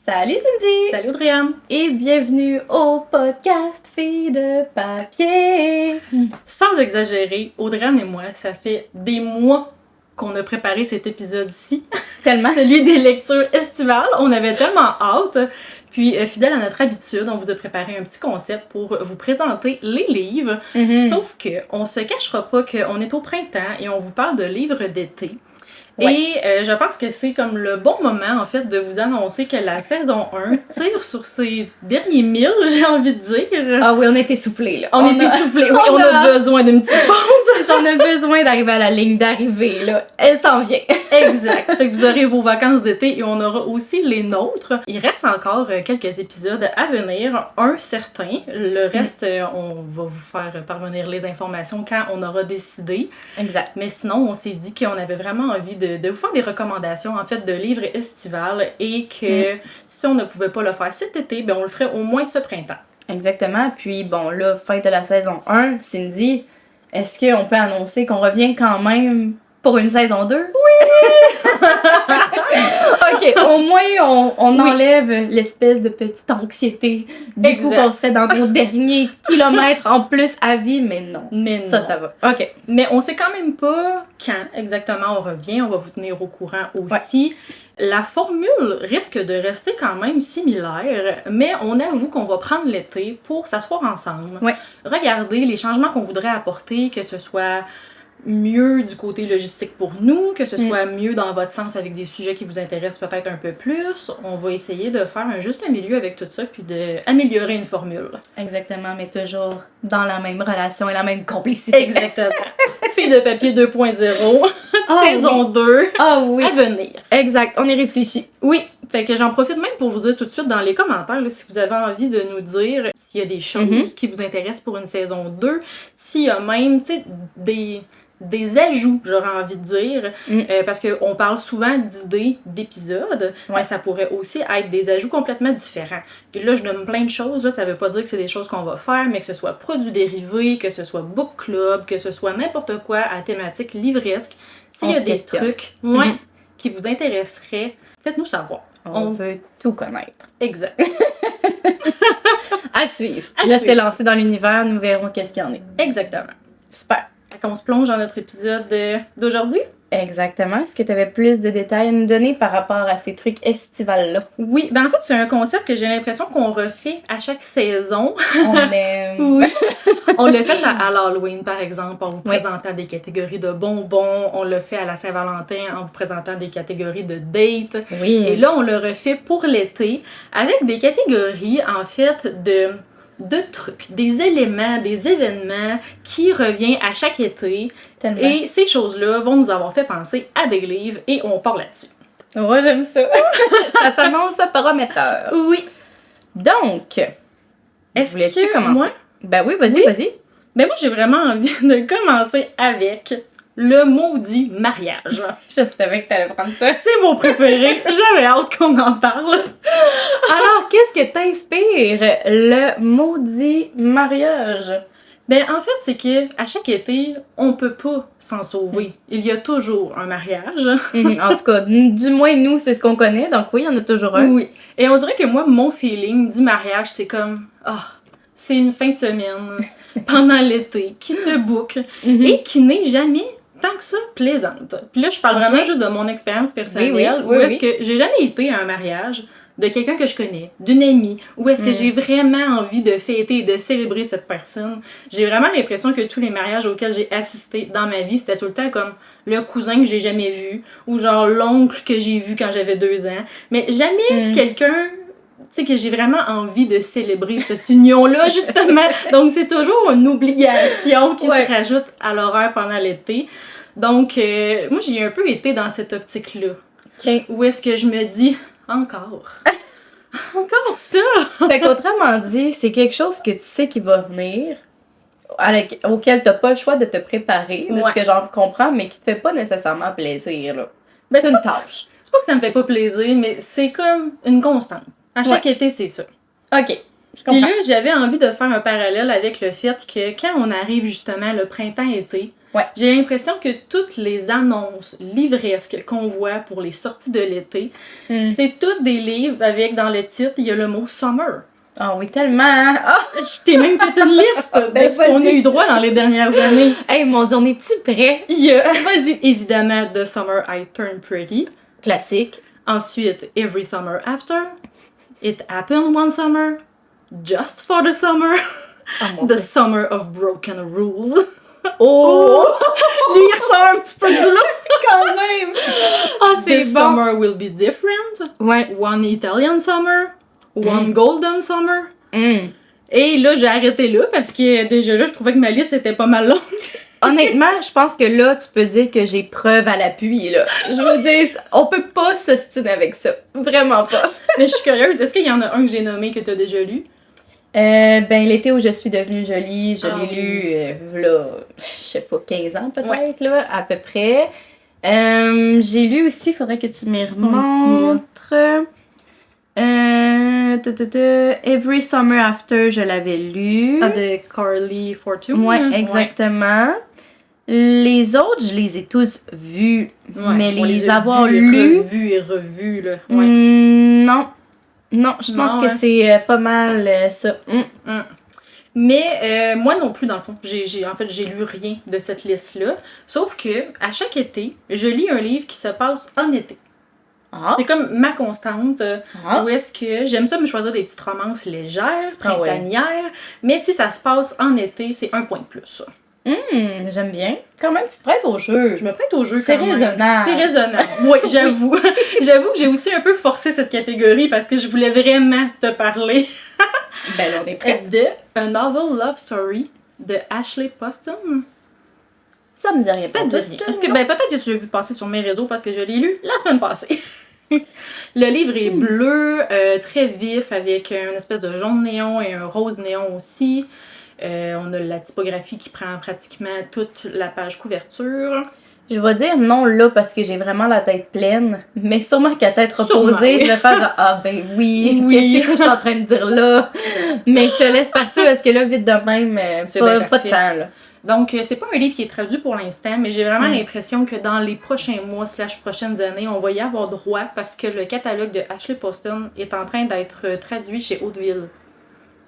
Salut Cindy! Salut Audriane! Et bienvenue au podcast Filles de papier! Sans exagérer, Audriane et moi, ça fait des mois qu'on a préparé cet épisode-ci. Tellement! Celui des lectures estivales. On avait tellement hâte. Puis, fidèle à notre habitude, on vous a préparé un petit concept pour vous présenter les livres. Sauf que on se cachera pas qu'on est au printemps et on vous parle de livres d'été. Ouais. Et je pense que c'est comme le bon moment, en fait, de vous annoncer que la saison 1 tire sur ses derniers 1000, j'ai envie de dire. Ah oui, on est essoufflés, là. On est essoufflés, oui, on a besoin d'une petite pause. On a besoin d'arriver à la ligne d'arrivée, là. Elle s'en vient. Exact. Fait que vous aurez vos vacances d'été et on aura aussi les nôtres. Il reste encore quelques épisodes à venir, un certain. Le reste, on va vous faire parvenir les informations quand on aura décidé. Exact. Mais sinon, on s'est dit qu'on avait vraiment envie de vous faire des recommandations, en fait, de livres estivales et que si on ne pouvait pas le faire cet été, ben on le ferait au moins ce printemps. Exactement. Puis bon, là, fin de la saison 1, Cindy, est-ce qu'on peut annoncer qu'on revient quand même pour une saison 2? Oui! OK, au moins, on enlève l'espèce de petite anxiété du coup qu'on serait dans nos derniers kilomètres en plus à vie, mais non. Mais non. Ça va. OK. Mais on sait quand même pas quand exactement on revient. On va vous tenir au courant aussi. Ouais. La formule risque de rester quand même similaire, mais on avoue qu'on va prendre l'été pour s'asseoir ensemble. Ouais. Regarder les changements qu'on voudrait apporter, que ce soit mieux du côté logistique pour nous, que ce soit mieux dans votre sens avec des sujets qui vous intéressent peut-être un peu plus. On va essayer de faire un juste milieu avec tout ça puis d'améliorer une formule. Exactement, mais toujours dans la même relation et la même complicité. Exactement. Filles de papier 2.0, saison 2, ah oui. À venir. Exact, on y réfléchit. Oui, fait que j'en profite même pour vous dire tout de suite dans les commentaires, là, si vous avez envie de nous dire s'il y a des choses qui vous intéressent pour une saison 2, s'il y a même, tu sais, des ajouts, j'aurais envie de dire, parce qu'on parle souvent d'idées d'épisodes, mais ça pourrait aussi être des ajouts complètement différents. Et là, je nomme plein de choses, là, ça veut pas dire que c'est des choses qu'on va faire, mais que ce soit produits dérivés, que ce soit book club, que ce soit n'importe quoi à thématique livresque. S'il y a des trucs qui vous intéresseraient, faites-nous savoir. On veut tout connaître. Exact. À suivre. Restez lancés dans l'univers, nous verrons qu'est-ce qu'il y en est. Exactement. Super. Fait qu'on se plonge dans notre épisode d'aujourd'hui. Exactement. Est-ce que tu avais plus de détails à nous donner par rapport à ces trucs estivales-là? Oui, ben en fait, c'est un concept que j'ai l'impression qu'on refait à chaque saison. On aime. Oui. On l'a fait à l'Halloween, par exemple, en vous présentant des catégories de bonbons. On l'a fait à la Saint-Valentin en vous présentant des catégories de dates. Oui. Et là, on le refait pour l'été avec des catégories, en fait, de trucs, des éléments, des événements qui reviennent à chaque été. Tellement. Et ces choses-là vont nous avoir fait penser à des livres et on part là-dessus. Moi, j'aime ça. Ça s'annonce prometteur. Oui. Donc, voulais-tu commencer? Moi? Ben oui, vas-y. Ben moi, j'ai vraiment envie de commencer avec le maudit mariage. Je savais que t'allais prendre ça. C'est mon préféré. J'avais hâte qu'on en parle. Alors, qu'est-ce que t'inspire le maudit mariage? Ben, en fait, c'est que à chaque été, on peut pas s'en sauver. Il y a toujours un mariage. En tout cas, du moins, nous, c'est ce qu'on connaît. Donc oui, il y en a toujours un. Oui. Et on dirait que moi, mon feeling du mariage, c'est comme... c'est une fin de semaine pendant l'été qui se book et qui n'est jamais tant que ça plaisante. Puis là, je parle vraiment juste de mon expérience personnelle. Oui, est-ce que j'ai jamais été à un mariage de quelqu'un que je connais, d'une amie, ou est-ce que j'ai vraiment envie de fêter et de célébrer cette personne. J'ai vraiment l'impression que tous les mariages auxquels j'ai assisté dans ma vie, c'était tout le temps comme le cousin que j'ai jamais vu, ou genre l'oncle que j'ai vu quand j'avais 2 ans, mais jamais quelqu'un... tu sais, que j'ai vraiment envie de célébrer cette union-là, justement. Donc, c'est toujours une obligation qui se rajoute à l'horaire pendant l'été. Donc, moi, j'ai un peu été dans cette optique-là. Où est-ce que je me dis, encore ça? Fait qu'autrement dit, c'est quelque chose que tu sais qui va venir, auquel t'as pas le choix de te préparer, de ce que j'en comprends, mais qui te fait pas nécessairement plaisir, là. Ben, c'est une tâche. C'est pas que ça me fait pas plaisir, mais c'est comme une constante. À chaque été, c'est ça. OK. Puis là, j'avais envie de faire un parallèle avec le fait que quand on arrive justement le printemps-été, Ouais. J'ai l'impression que toutes les annonces livresques qu'on voit pour les sorties de l'été, c'est toutes des livres avec, dans le titre, il y a le mot « summer ». Ah oui, tellement! Hein? Ah! Je t'ai même fait une liste de Ben, ce qu'on a eu droit dans les dernières années. Hey, mon Dieu, on est-tu prêt? Il y a, évidemment, « The Summer I Turned Pretty ». Classique. Ensuite, « Every Summer After »,« It Happened One Summer »,« Just for the Summer »,« Oh, mon The Dieu. Summer of Broken Rules ». Oh! Lui, il ressort un petit peu du lot. Quand même! Ah, c'est The bon! Summer Will Be Different, Ouais. One Italian Summer, One Golden Summer. Mm. Et là, j'ai arrêté là parce que déjà là, je trouvais que ma liste était pas mal longue. Honnêtement, je pense que là, tu peux dire que j'ai preuve à l'appui, là. Je veux dire, on peut pas s'ostiner avec ça. Vraiment pas. Mais je suis curieuse, est-ce qu'il y en a un que j'ai nommé que t'as déjà lu? Ben, l'été où je suis devenue jolie, je Ah l'ai oui. lu, là, je sais pas, 15 ans peut-être, là, à peu près. J'ai lu aussi, faudrait que tu m'y sont remontres. Every Summer After, je l'avais lu. Ah, de Carly Fortune? Ouais, exactement. Les autres, je les ai tous vus, Ouais, mais on les a avoir vus, lus... revus et revus, là. Ouais. Non. Non, je pense Non, que hein. c'est pas mal ça. Mais moi non plus, dans le fond. En fait, j'ai lu rien de cette liste-là. Sauf que, à chaque été, je lis un livre qui se passe en été. Ah, C'est comme ma constante. ah. Où est-ce que j'aime ça me choisir des petites romances légères, Ah ouais. printanières, mais si ça se passe en été, c'est un point de plus. Ça. J'aime bien. Quand même, tu te prêtes au jeu. Je me prête au jeu C'est quand même. raisonnable. C'est raisonnable. Oui, j'avoue. J'avoue que j'ai aussi un peu forcé cette catégorie parce que je voulais vraiment te parler Ben là, on est prêts. de A Novel Love Story de Ashley Poston. Ça me dit rien. Ça te dit rien. Est-ce que, ben, peut-être que tu l'as vu passer sur mes réseaux parce que je l'ai lu la semaine passée. Le livre est bleu, très vif, avec une espèce de jaune néon et un rose néon aussi. On a la typographie qui prend pratiquement toute la page couverture. Je vais dire non là parce que j'ai vraiment la tête pleine, mais sûrement qu'à tête Sûrement. reposée, je vais faire genre, ah ben oui, Oui. qu'est-ce que je suis en train de dire là? Mais je te laisse partir parce que là, vite de même, C'est pas, bien pas de parfait. temps là. Donc, c'est pas un livre qui est traduit pour l'instant, mais j'ai vraiment l'impression que dans les prochains mois / prochaines années, on va y avoir droit parce que le catalogue de Ashley Poston est en train d'être traduit chez Hauteville.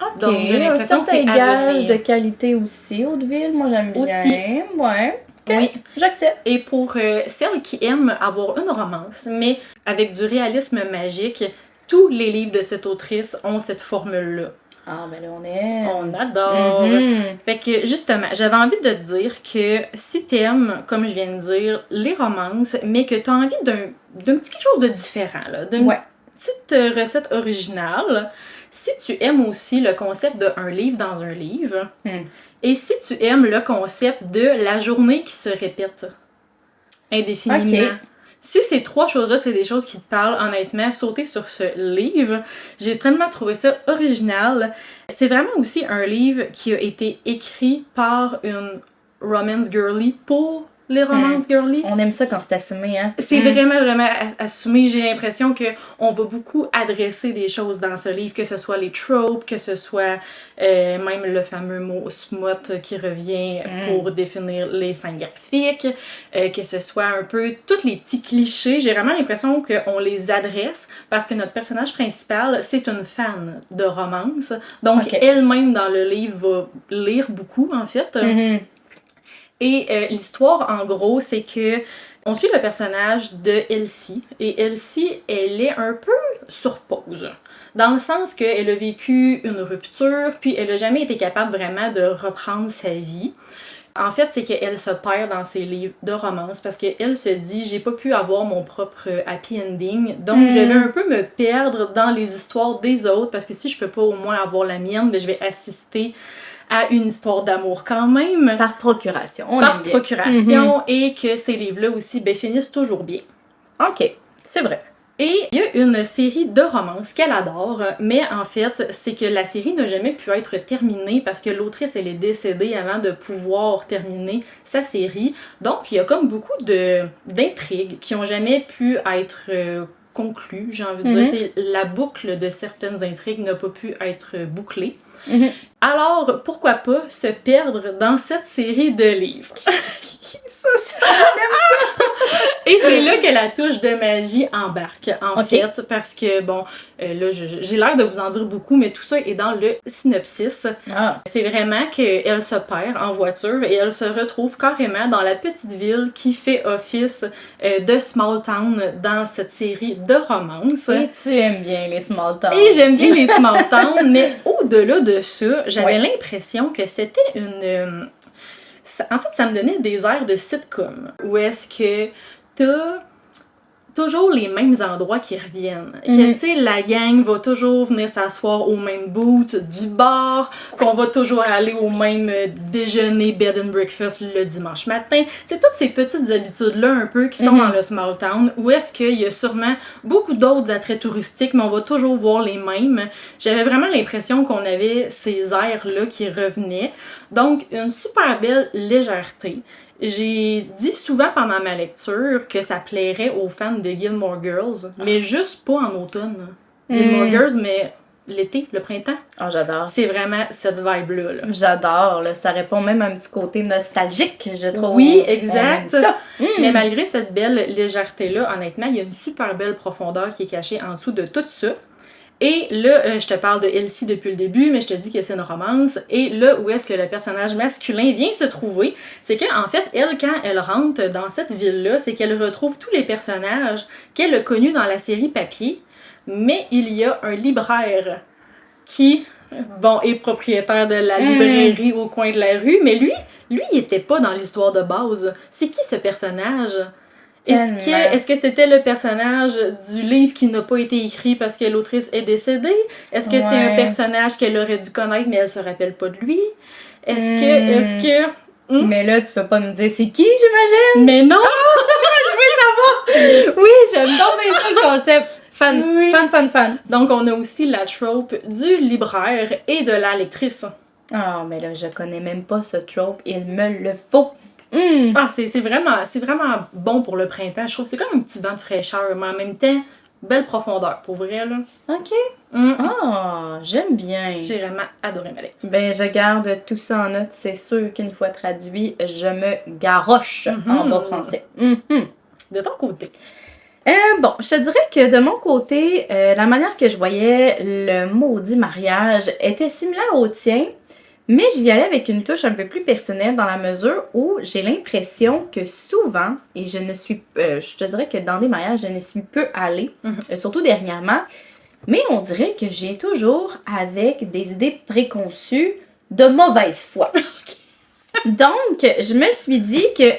Ok, Donc, j'ai un l'impression que certain c'est à gage venir. de qualité aussi, Hauteville, moi j'aime bien. Aussi. Ouais, ok, Oui. j'accepte. Et pour celles qui aiment avoir une romance, mais avec du réalisme magique, tous les livres de cette autrice ont cette formule-là. Ah ben là, on est... On adore! Mhm. Fait que justement, j'avais envie de te dire que si t'aimes, comme je viens de dire, les romances, mais que t'as envie d'un petit quelque chose de différent, là, d'une Ouais. petite recette originale, si tu aimes aussi le concept d'un livre dans un livre, et si tu aimes le concept de la journée qui se répète indéfiniment. Ok. Si ces trois choses-là, c'est des choses qui te parlent, honnêtement, sauter sur ce livre, j'ai tellement trouvé ça original. C'est vraiment aussi un livre qui a été écrit par une romance girly pour les romances girly. On aime ça quand c'est assumé, hein? C'est vraiment, vraiment assumé. J'ai l'impression qu'on va beaucoup adresser des choses dans ce livre, que ce soit les tropes, que ce soit même le fameux mot smut qui revient pour définir les scènes graphiques, que ce soit un peu tous les petits clichés. J'ai vraiment l'impression qu'on les adresse parce que notre personnage principal, c'est une fan de romance. Donc, elle-même dans le livre va lire beaucoup, en fait. Et l'histoire, en gros, c'est que on suit le personnage de Elsie. Et Elsie, elle est un peu sur pause. Dans le sens qu'elle a vécu une rupture, puis elle n'a jamais été capable vraiment de reprendre sa vie. En fait, c'est qu'elle se perd dans ses livres de romance parce qu'elle se dit « j'ai pas pu avoir mon propre happy ending, donc je vais un peu me perdre dans les histoires des autres parce que si je peux pas au moins avoir la mienne, ben je vais assister à une histoire d'amour quand même. » Par procuration, on Par aime bien. procuration, et que ces livres-là aussi ben, finissent toujours bien. Ok, c'est vrai. Et il y a une série de romances qu'elle adore, mais en fait, c'est que la série n'a jamais pu être terminée parce que l'autrice, elle est décédée avant de pouvoir terminer sa série. Donc, il y a comme beaucoup d'intrigues qui n'ont jamais pu être conclues, j'ai envie de dire. La boucle de certaines intrigues n'a pas pu être bouclée. Mhm. Alors, pourquoi pas se perdre dans cette série de livres? Ça, on aime Et c'est là que la touche de magie embarque, en Ok. fait, parce que, bon, là, j'ai l'air de vous en dire beaucoup, mais tout ça est dans le synopsis. Ah. C'est vraiment qu'elle se perd en voiture et elle se retrouve carrément dans la petite ville qui fait office de small town dans cette série de romances. Et tu aimes bien les small talk. Et j'aime bien les small towns, mais au-delà de ça, j'avais Ouais. l'impression que c'était une... En fait, ça me donnait des airs de sitcom, où est-ce que t'as toujours les mêmes endroits qui reviennent. Que, tu sais, la gang va toujours venir s'asseoir au même boot du bar, qu'on va toujours aller au même déjeuner bed and breakfast le dimanche matin. C'est toutes ces petites habitudes-là un peu qui sont dans le small town, où est-ce qu'il y a sûrement beaucoup d'autres attraits touristiques, mais on va toujours voir les mêmes. J'avais vraiment l'impression qu'on avait ces airs-là qui revenaient. Donc, une super belle légèreté. J'ai dit souvent pendant ma lecture que ça plairait aux fans de Gilmore Girls, mais juste pas en automne. Gilmore Girls, mais l'été, le printemps. Ah, j'adore. C'est vraiment cette vibe-là. Là. J'adore, là. Ça répond même à un petit côté nostalgique, je trouve. Oui, exact. On aime ça. Mais malgré cette belle légèreté-là, honnêtement, il y a une super belle profondeur qui est cachée en dessous de tout ça. Et là, je te parle de Elsie depuis le début, mais je te dis que c'est une romance. Et là, où est-ce que le personnage masculin vient se trouver, c'est qu'en fait, elle, quand elle rentre dans cette ville-là, c'est qu'elle retrouve tous les personnages qu'elle a connus dans la série papier, mais il y a un libraire qui, bon, est propriétaire de la librairie au coin de la rue, mais lui, il était pas dans l'histoire de base. C'est qui ce personnage? Est-ce que c'était le personnage du livre qui n'a pas été écrit parce que l'autrice est décédée? Est-ce que c'est un personnage qu'elle aurait dû connaître mais elle se rappelle pas de lui? Est-ce que... Mais là, tu peux pas nous dire c'est qui, j'imagine? Mais non! Oui, j'aime donc bien ça le concept. Fan, Oui. fan. Donc, on a aussi la trope du libraire et de la lectrice. Ah, mais là, je connais même pas ce trope. Il me le faut. Ah, c'est vraiment bon pour le printemps. Je trouve que c'est comme un petit vent de fraîcheur, mais en même temps, belle profondeur, pour vrai, là. OK. Ah, j'aime bien. J'ai vraiment adoré ma lecture. Ben, je garde tout ça en note. C'est sûr qu'une fois traduit, je me garoche en bon français. De ton côté. Bon, je te dirais que de mon côté, la manière que je voyais le maudit mariage était similaire au tien, mais j'y allais avec une touche un peu plus personnelle dans la mesure où j'ai l'impression que souvent, et je te dirais que dans des mariages, je ne suis peu allée, surtout dernièrement, mais on dirait que j'ai toujours avec des idées préconçues de mauvaise foi. Donc, je me suis dit que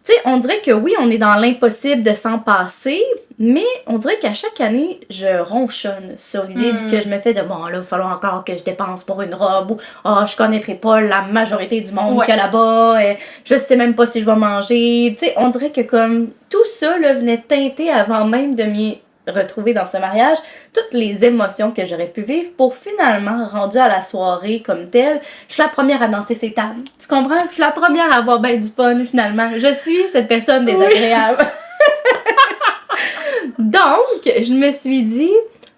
tu sais, on dirait que oui, on est dans l'impossible de s'en passer, mais on dirait qu'à chaque année, je ronchonne sur l'idée que je me fais de bon, là, il va falloir encore que je dépense pour une robe ou je connaîtrai pas la majorité du monde qu'il y a là-bas, je sais même pas si je vais manger. Tu sais, on dirait que comme tout ça là, venait teinter avant même de m'y retrouver dans ce mariage, toutes les émotions que j'aurais pu vivre pour finalement, rendu à la soirée comme telle, je suis la première à danser ses tables. Tu comprends? Je suis la première à avoir ben du fun finalement. Je suis cette personne désagréable. Donc, je me suis dit,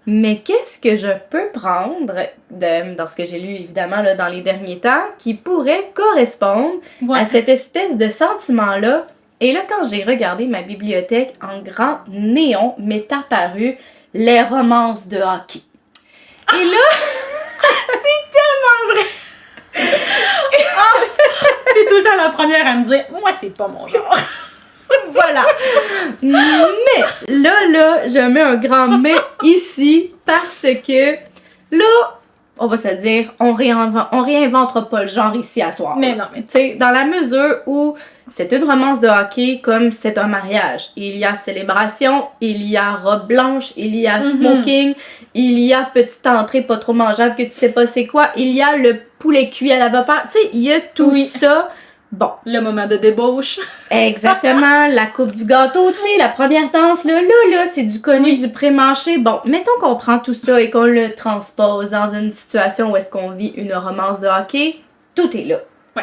mais qu'est-ce que je peux prendre dans ce que j'ai lu évidemment là, dans les derniers temps qui pourrait correspondre à cette espèce de sentiment-là. Et là, quand j'ai regardé ma bibliothèque en grand néon, m'est apparu les romances de hockey. Et là... C'est tellement vrai! T'es tout le temps la première à me dire, moi, c'est pas mon genre. Voilà. Mais, là, je mets un grand mais ici parce que, là, on va se dire, on réinventera pas le genre ici à soir. Mais non, mais tu sais, dans la mesure où c'est une romance de hockey comme c'est un mariage. Il y a célébration, il y a robe blanche, il y a smoking, il y a petite entrée pas trop mangeable que tu sais pas c'est quoi, il y a le poulet cuit à la vapeur. Tu sais, il y a tout ça. Bon. Le moment de débauche. Exactement, la coupe du gâteau, tu sais, la première danse, là, c'est du connu, du pré-mâché. Bon, mettons qu'on prend tout ça et qu'on le transpose dans une situation où est-ce qu'on vit une romance de hockey, tout est là. Ouais.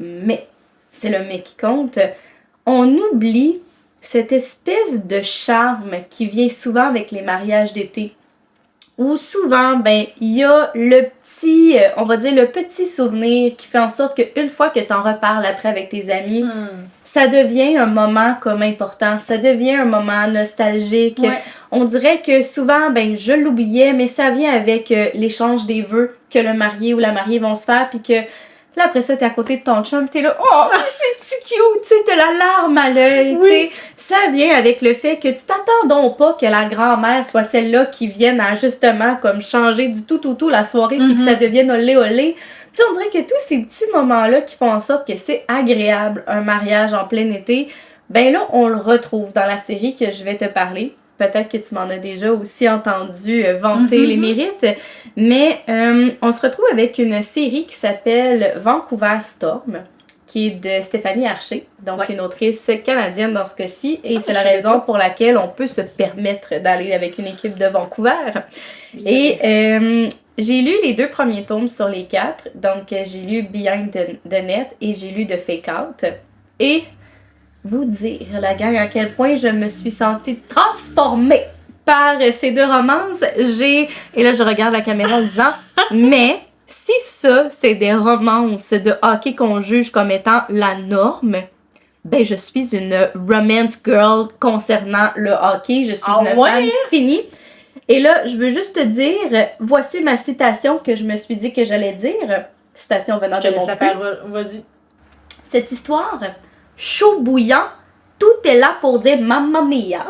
Mais, c'est le mais qui compte, on oublie cette espèce de charme qui vient souvent avec les mariages d'été. où souvent, ben, il y a le petit, on va dire le petit souvenir qui fait en sorte qu'une fois que t'en reparles après avec tes amis, ça devient un moment comme important, ça devient un moment nostalgique. Ouais. On dirait que souvent, ben, je l'oubliais, mais ça vient avec l'échange des vœux que le marié ou la mariée vont se faire, puis que là, après ça, t'es à côté de ton chum, t'es là, oh, c'est-tu cute, tu sais, t'as la larme à l'œil, tu sais. Ça vient avec le fait que tu t'attends donc pas que la grand-mère soit celle-là qui vienne à justement comme changer du tout la soirée, puis que ça devienne olé. Puis on dirait que tous ces petits moments-là qui font en sorte que c'est agréable, un mariage en plein été, ben là, on le retrouve dans la série que je vais te parler. Peut-être que tu m'en as déjà aussi entendu vanter les mérites. Mais on se retrouve avec une série qui s'appelle Vancouver Storm, qui est de Stéphanie Archer, donc une autrice canadienne dans ce cas-ci. Et c'est la raison pour laquelle on peut se permettre d'aller avec une équipe de Vancouver. Et j'ai lu les 2 premiers tomes sur les 4. Donc j'ai lu Behind the Net et j'ai lu The Fake Out. Et vous dire, la gang, à quel point je me suis sentie transformée par ces 2 romances. Et là, je regarde la caméra en disant, mais si ça, c'est des romances de hockey qu'on juge comme étant la norme, ben, je suis une romance girl concernant le hockey. Je suis une fan finie. Et là, je veux juste te dire, voici ma citation que je me suis dit que j'allais dire. Citation venant de mon père. Vas-y. Cette histoire... chaud bouillant, tout est là pour dire Mamma Mia.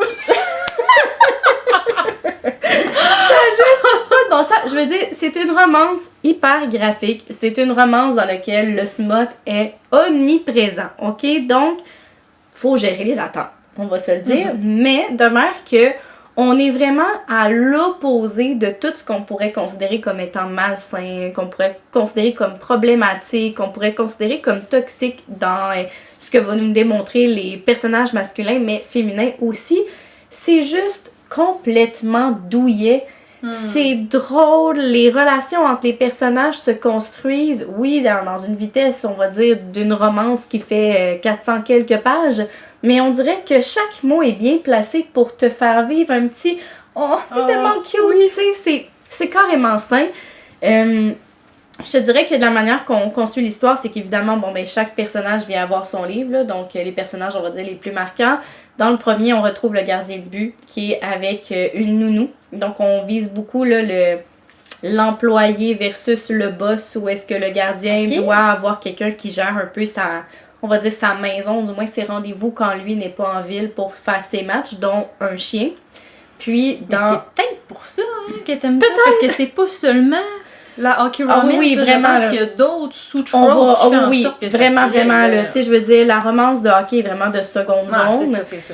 Ça a juste pas de bon sens. Je veux dire, c'est une romance hyper graphique. C'est une romance dans laquelle le smut est omniprésent. OK? Donc, faut gérer les attentes. On va se le dire. Mais demeure que on est vraiment à l'opposé de tout ce qu'on pourrait considérer comme étant malsain, qu'on pourrait considérer comme problématique, qu'on pourrait considérer comme toxique dans ce que vont nous démontrer les personnages masculins, mais féminins aussi. C'est juste complètement douillet. C'est drôle. Les relations entre les personnages se construisent, oui, dans une vitesse, on va dire, d'une romance qui fait 400 quelques pages, mais on dirait que chaque mot est bien placé pour te faire vivre un petit « Oh, c'est tellement cute! » Tu sais, c'est carrément sain. Je te dirais que de la manière qu'on suit l'histoire, c'est qu'évidemment, bon, ben, chaque personnage vient avoir son livre, là, donc les personnages, on va dire, les plus marquants. Dans le premier, on retrouve le gardien de but qui est avec une nounou. Donc, on vise beaucoup là, l'employé versus le boss, où est-ce que le gardien doit avoir quelqu'un qui gère un peu on va dire sa maison, du moins ses rendez-vous quand lui n'est pas en ville pour faire ses matchs, dont un chien. Puis, c'est peut-être pour ça que t'aimes ça, parce que c'est pas seulement la hockey romance. Oui, là, vraiment. Je pense qu'il y a d'autres sous-tropes qui font en sorte que vraiment, là. Tu sais, je veux dire, la romance de hockey est vraiment de seconde zone. C'est ça.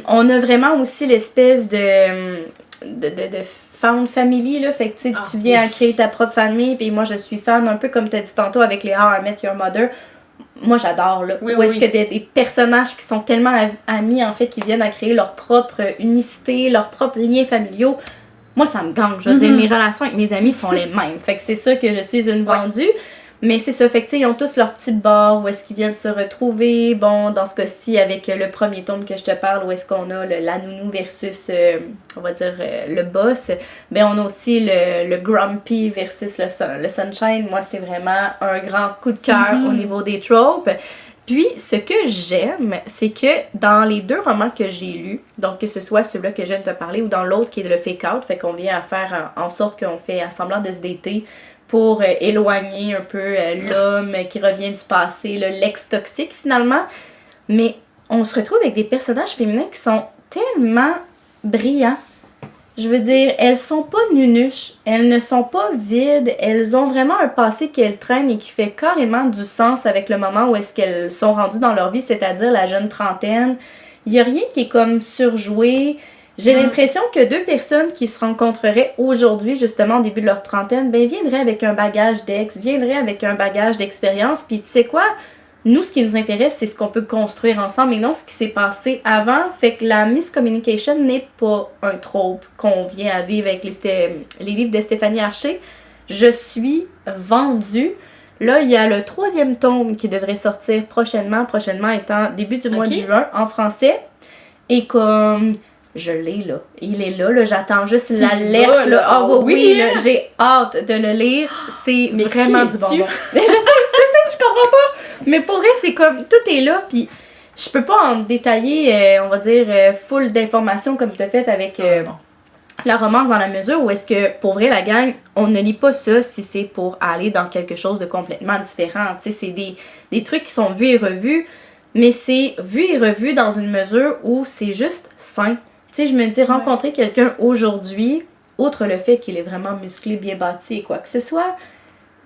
On a vraiment aussi l'espèce de found family, là. Fait que, tu sais, tu viens à créer ta propre famille, puis moi, je suis fan, un peu comme tu as dit tantôt avec les How I Met Your Mother. Moi, j'adore, là. Où est-ce que des personnages qui sont tellement amis, en fait, qui viennent à créer leur propre unicité, leurs propres liens familiaux. Moi, ça me gange. Je veux dire, mes relations avec mes amis sont les mêmes. Fait que c'est ça que je suis une vendue. Mais c'est ça. Fait que, tu sais, ils ont tous leur petite barre où est-ce qu'ils viennent se retrouver. Bon, dans ce cas-ci, avec le premier tome que je te parle, où est-ce qu'on a la nounou versus, on va dire, le boss. Ben, on a aussi le grumpy versus le sunshine. Moi, c'est vraiment un grand coup de cœur au niveau des tropes. Puis, ce que j'aime, c'est que dans les 2 romans que j'ai lus, donc que ce soit celui-là que je viens de te parler ou dans l'autre qui est le fake out, fait qu'on vient à faire en sorte qu'on fait semblant de se dater pour éloigner un peu l'homme qui revient du passé, l'ex toxique finalement. Mais on se retrouve avec des personnages féminins qui sont tellement brillants. Je veux dire, elles sont pas nunuches, elles ne sont pas vides, elles ont vraiment un passé qu'elles traînent et qui fait carrément du sens avec le moment où est-ce qu'elles sont rendues dans leur vie, c'est-à-dire la jeune trentaine. Il y a rien qui est comme surjoué. J'ai l'impression que 2 personnes qui se rencontreraient aujourd'hui, justement au début de leur trentaine, ben viendraient avec un bagage d'ex, viendraient avec un bagage d'expérience, puis tu sais quoi? Nous, ce qui nous intéresse, c'est ce qu'on peut construire ensemble et non ce qui s'est passé avant. Fait que la miscommunication n'est pas un trope qu'on vient à vivre avec les livres de Stéphanie Archer. Je suis vendue. Là, il y a le 3e tome qui devrait sortir prochainement étant début du mois de juin en français. Et comme je l'ai là. Il est là, j'attends juste Tu l'alerte, vas, là. là. Oh oui, Oui, là, j'ai hâte de le lire. C'est Mais vraiment qui du es-tu? bonbon. Je sais, je comprends pas. Mais pour vrai, c'est comme, tout est là, puis je peux pas en détailler, on va dire, full d'informations comme tu as fait avec Non. la romance dans la mesure où est-ce que, pour vrai, la gang, on ne lit pas ça si c'est pour aller dans quelque chose de complètement différent. Tu sais, c'est des trucs qui sont vus et revus, mais c'est vu et revu dans une mesure où c'est juste sain. Tu sais, je me dis, rencontrer quelqu'un aujourd'hui, outre le fait qu'il est vraiment musclé, bien bâti et quoi que ce soit,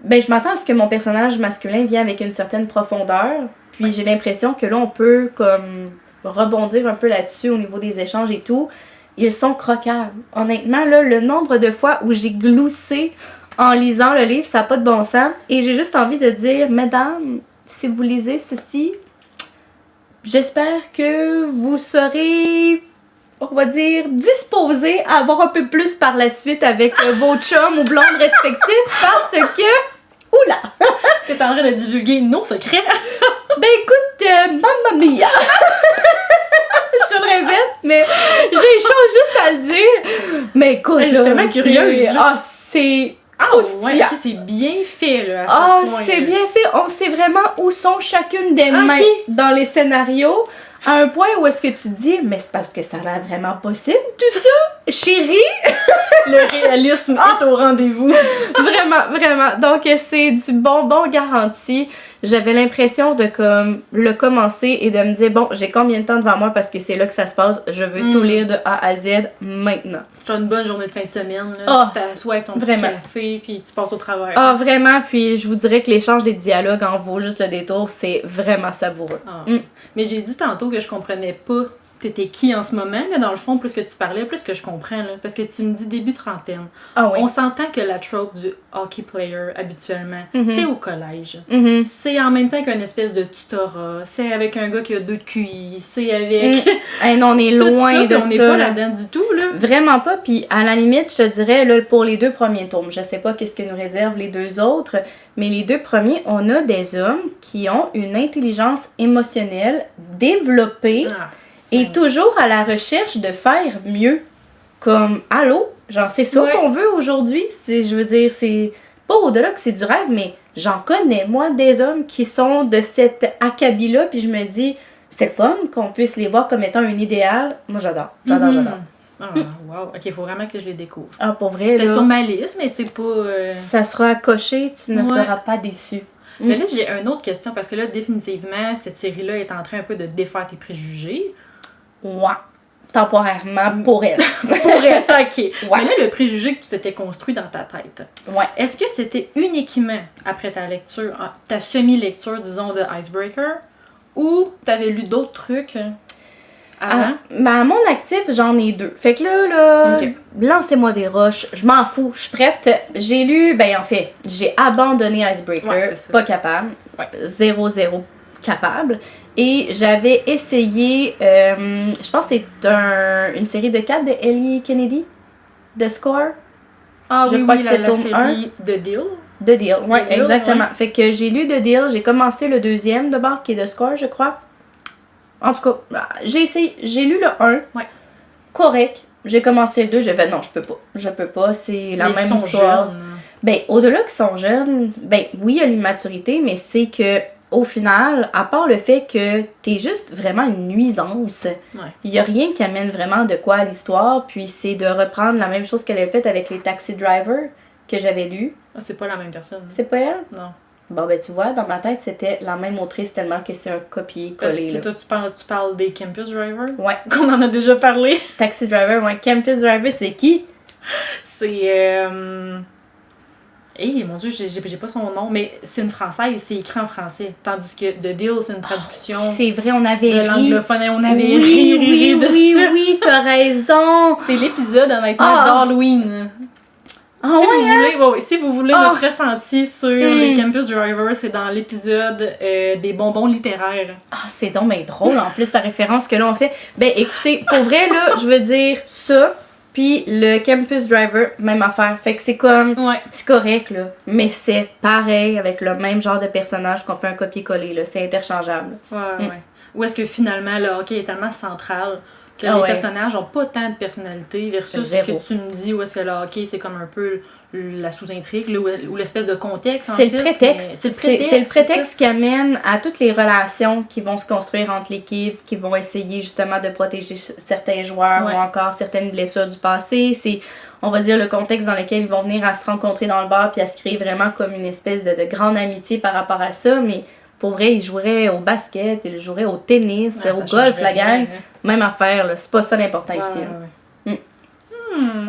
ben je m'attends à ce que mon personnage masculin vienne avec une certaine profondeur, puis j'ai l'impression que là, on peut comme rebondir un peu là-dessus au niveau des échanges et tout. Ils sont croquables. Honnêtement, là, le nombre de fois où j'ai gloussé en lisant le livre, ça n'a pas de bon sens. Et j'ai juste envie de dire, mesdames, si vous lisez ceci, j'espère que vous serez, on va dire, disposés à avoir un peu plus par la suite avec vos chums ou blondes respectifs parce que, oula! T'es en train de divulguer nos secrets. Ben écoute, mamma mia! Je le répète, mais j'ai chaud juste à le dire. Mais écoute, Je suis tellement curieuse, là. Ah, c'est ouais, ok, c'est bien fait, là. Ah, c'est bien fait. On sait vraiment où sont chacune des mains dans les scénarios. À un point où est-ce que tu te dis, mais c'est parce que ça a l'air vraiment possible, tout ça, chérie? Le réalisme est au rendez-vous. Vraiment, vraiment. Donc, c'est du bonbon garanti. J'avais l'impression de comme le commencer et de me dire, bon, j'ai combien de temps devant moi parce que c'est là que ça se passe. Je veux tout lire de A à Z maintenant. Tu as une bonne journée de fin de semaine. Là. Tu t'assois avec ton petit café puis tu passes au travers. Ah, vraiment. Puis je vous dirais que l'échange des dialogues en vaut juste le détour. C'est vraiment savoureux. Mais j'ai dit tantôt que je comprenais pas t'étais qui en ce moment, mais dans le fond, plus que tu parlais, plus que je comprends, là, parce que tu me dis début trentaine. Ah oui. On s'entend que la trope du hockey player, habituellement, c'est au collège. C'est en même temps qu'une espèce de tutorat, c'est avec un gars qui a 2 de QI, c'est avec... Hey, non, on est loin ça, de ça. On n'est pas là-dedans du tout, là. Vraiment pas, puis à la limite, je te dirais, là, pour les 2 premiers tomes, je sais pas qu'est-ce que nous réservent les 2 autres, mais les 2 premiers, on a des hommes qui ont une intelligence émotionnelle développée, et toujours à la recherche de faire mieux. Comme, allô? Genre, c'est ça qu'on veut aujourd'hui. Je veux dire, c'est pas au-delà que c'est du rêve, mais j'en connais, moi, des hommes qui sont de cet acabit-là, puis je me dis, c'est le fun qu'on puisse les voir comme étant un idéal. Moi, j'adore. Ah, wow. Ok, il faut vraiment que je les découvre. Ah, pour vrai, c'était là, sur ma liste, mais tu sais pas... Ça sera à cocher, tu ne seras pas déçu. Mais là, j'ai une autre question, parce que là, définitivement, cette série-là est en train un peu de défaire tes préjugés. Ouais. Temporairement, pour elle. Pour elle, ok. Ouais. Mais là, le préjugé que tu t'étais construit dans ta tête, est-ce que c'était uniquement après ta lecture, ta semi-lecture, disons, de Icebreaker, ou t'avais lu d'autres trucs avant? À mon actif, j'en ai 2. Fait que là, lancez-moi des roches, je m'en fous, je suis prête. J'ai lu, en fait, j'ai abandonné Icebreaker, pas capable, 0-0 capable. Et j'avais essayé, je pense que c'est une série de 4 de Ellie Kennedy, de Score. Ah je crois que c'est la tome série 1. de Deal. De Deal, oui, exactement. Ouais. Fait que j'ai lu The Deal, j'ai commencé le 2e de bord qui est de Score, je crois. En tout cas, j'ai essayé, j'ai lu le 1. Ouais. Correct. J'ai commencé le 2, j'ai fait non, je peux pas, c'est la même histoire. Jeunes. Au-delà qu'ils sont jeunes, oui, il y a l'immaturité, mais c'est que au final, à part le fait que t'es juste vraiment une nuisance, il y a rien qui amène vraiment de quoi à l'histoire, puis c'est de reprendre la même chose qu'elle avait faite avec les Taxi Drivers que j'avais lu. Ah, c'est pas la même personne. C'est pas elle? Non. Bon, tu vois, dans ma tête, c'était la même autrice tellement que c'est un copier-coller. Est-ce que toi, tu parles des Campus Drivers? Ouais. Qu'on en a déjà parlé. Taxi Driver, Campus Driver, c'est qui? C'est... mon Dieu, j'ai pas son nom, mais c'est une française, c'est écrit en français. Tandis que The Deal, c'est une traduction. C'est vrai, on avait de ri. l'anglophone, on avait ri de ça. Oui, t'as raison. C'est l'épisode, honnêtement, d'Halloween. Si vous voulez notre ressenti sur les Campus Drivers, c'est dans l'épisode des bonbons littéraires. Ah, c'est donc bien drôle, en plus, la référence que là on fait. Écoutez, pour vrai, là, je veux dire ça, puis le Campus Driver, même affaire. Fait que c'est comme, c'est correct, là, mais c'est pareil avec le même genre de personnage qu'on fait un copier-coller, là, c'est interchangeable. Ouais. Ou est-ce que finalement, le hockey est tellement central Que Ah les ouais. personnages ont pas tant de personnalité versus ce Zéro. que tu me dis où est-ce que le hockey, c'est comme un peu la sous-intrigue, là, ou l'espèce de contexte, C'est en le fait, prétexte. mais c'est C'est le ça. prétexte qui amène à toutes les relations qui vont se construire entre l'équipe, qui vont essayer justement de protéger certains joueurs Ouais. ou encore certaines blessures du passé. C'est, on va dire, le contexte dans lequel ils vont venir à se rencontrer dans le bar puis à se créer vraiment comme une espèce de grande amitié par rapport à ça. Mais pour vrai, ils joueraient au basket, ils joueraient au tennis, Ouais, au ça golf, changerait la gang. rien, hein. Même affaire, là. C'est pas ça l'important Ouais, ici. ouais, là. ouais.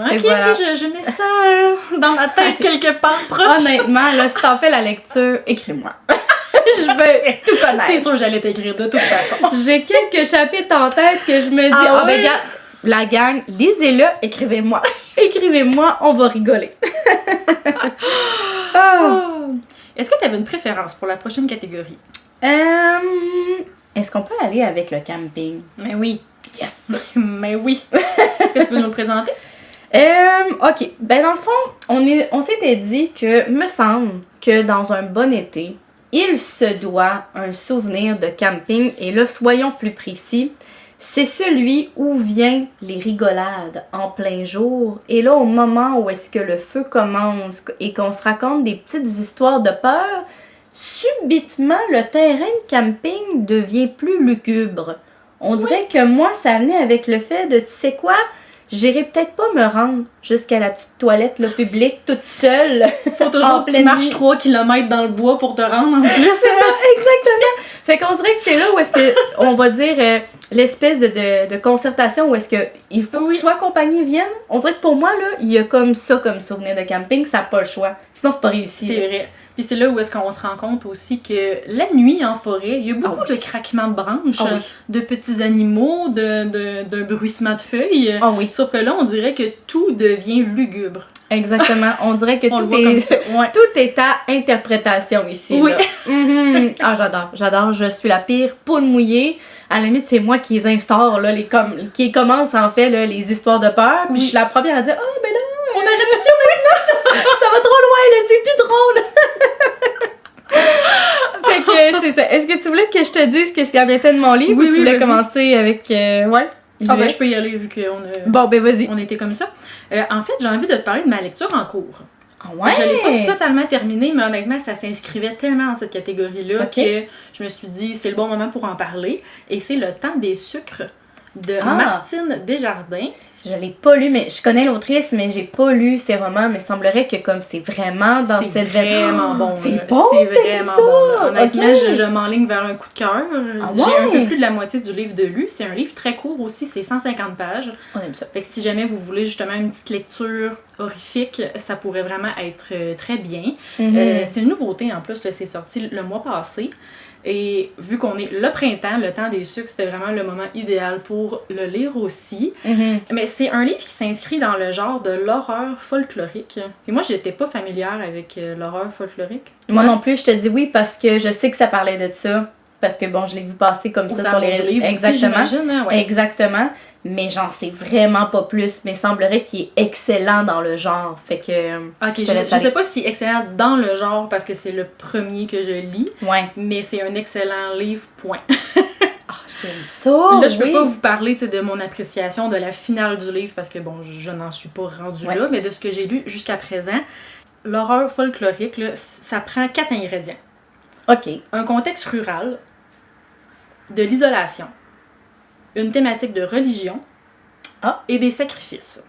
Fait Ok, que voilà. ok, je mets ça dans ma tête quelque part proche. Honnêtement, là, si t'en fais la lecture, écris-moi. Je veux tout connaître. C'est sûr que j'allais t'écrire de toute façon. J'ai quelques chapitres en tête que je me dis, Ah ben ouais? regarde, la gang, lisez-le, écrivez-moi. Écrivez-moi, on va rigoler. Oh. Est-ce que tu avais une préférence pour la prochaine catégorie? Est-ce qu'on peut aller avec le camping? Mais oui. Yes! Mais oui. Est-ce que tu veux nous le présenter? Ok, ben dans le fond, on s'était dit que, me semble que dans un bon été, il se doit un souvenir de camping, et là, soyons plus précis, c'est celui où viennent les rigolades en plein jour, et là, au moment où est-ce que le feu commence et qu'on se raconte des petites histoires de peur, subitement, le terrain de camping devient plus lugubre. On dirait que moi, ça venait avec le fait de, tu sais quoi, j'irai peut-être pas me rendre jusqu'à la petite toilette là, publique toute seule. Faut En toujours que tu pleine marches nuit. 3 km dans le bois pour te rendre en plus. C'est ça, exactement. Fait qu'on dirait que c'est là où est-ce que, on va dire, l'espèce de concertation où est-ce que il faut que soit compagnie vienne. On dirait que pour moi, là, il y a comme ça comme souvenir de camping, ça n'a pas le choix. Sinon, c'est pas réussi. C'est là. vrai. Puis c'est là où est-ce qu'on se rend compte aussi que la nuit en forêt, il y a beaucoup Ah oui. de craquements de branches, Ah oui. de petits animaux, d'un bruissement de feuilles. Ah oui, Sauf que là, on dirait que tout devient lugubre. exactement. On dirait que On le tout voit comme est, ça. Ouais. tout est à interprétation ici. Oui. Là. Mhm. Ah, j'adore. Je suis la pire poule mouillée. À la limite, c'est moi qui les instaure, là, qui commence en fait là, les histoires de peur. Puis Oui. je suis la première à dire, ah, ben là, On arrête de ça va trop loin, là, c'est plus drôle. Fait que c'est ça. Est-ce que tu voulais que je te dise qu'est-ce qu'il y en était de mon livre Oui, ou tu oui, voulais vas-y. commencer avec. Ouais? Ah J'y ben vais? je peux y aller vu qu'on Bon, ben vas-y. on était comme ça. En fait, j'ai envie de te parler de ma lecture en cours. Ah ouais? Je l'ai pas totalement terminée, mais honnêtement, ça s'inscrivait tellement dans cette catégorie-là Ok. que je me suis dit, c'est le bon moment pour en parler. Et c'est Le Temps des sucres de Ah. Martine Desjardins. Je l'ai pas lu, mais je connais l'autrice, mais j'ai pas lu ses romans, mais il semblerait que comme c'est vraiment dans C'est cette vraiment bon. C'est là. bon, C'est t'as vraiment lu ça? bon. là. Honnêtement, Ok. je m'enligne vers un coup de cœur. Ah J'ai un ouais? peu plus de la moitié du livre de lu. C'est un livre très court aussi, c'est 150 pages. On aime ça. Fait que si jamais vous voulez justement une petite lecture horrifique, ça pourrait vraiment être très bien. Mhm. C'est une nouveauté en plus, là, c'est sorti le mois passé. Et vu qu'on est le printemps, le temps des sucres, c'était vraiment le moment idéal pour le lire aussi. Mhm. Mais c'est un livre qui s'inscrit dans le genre de l'horreur folklorique. Et moi, j'étais pas familière avec l'horreur folklorique. Moi non plus, je te dis oui parce que je sais que ça parlait de ça. Parce que bon, je l'ai vu passer comme Au ça sur salon les du réseaux. livre aussi, Exactement. j'imagine, hein, ouais. Exactement. Mais j'en sais vraiment pas plus. Mais il semblerait qu'il est excellent dans le genre. Fait que. Ok, je te laisse je aller. sais pas si excellent dans le genre parce que c'est le premier que je lis, Ouais. mais c'est un excellent livre, point. Ah, j'aime ça. Là, je peux oui. pas vous parler tu sais, de mon appréciation de la finale du livre parce que bon, je n'en suis pas rendue Ouais. là, mais de ce que j'ai lu jusqu'à présent, l'horreur folklorique, là, ça prend 4 ingrédients. Ok. Un contexte rural, de l'isolation, une thématique de religion Ah. et des sacrifices.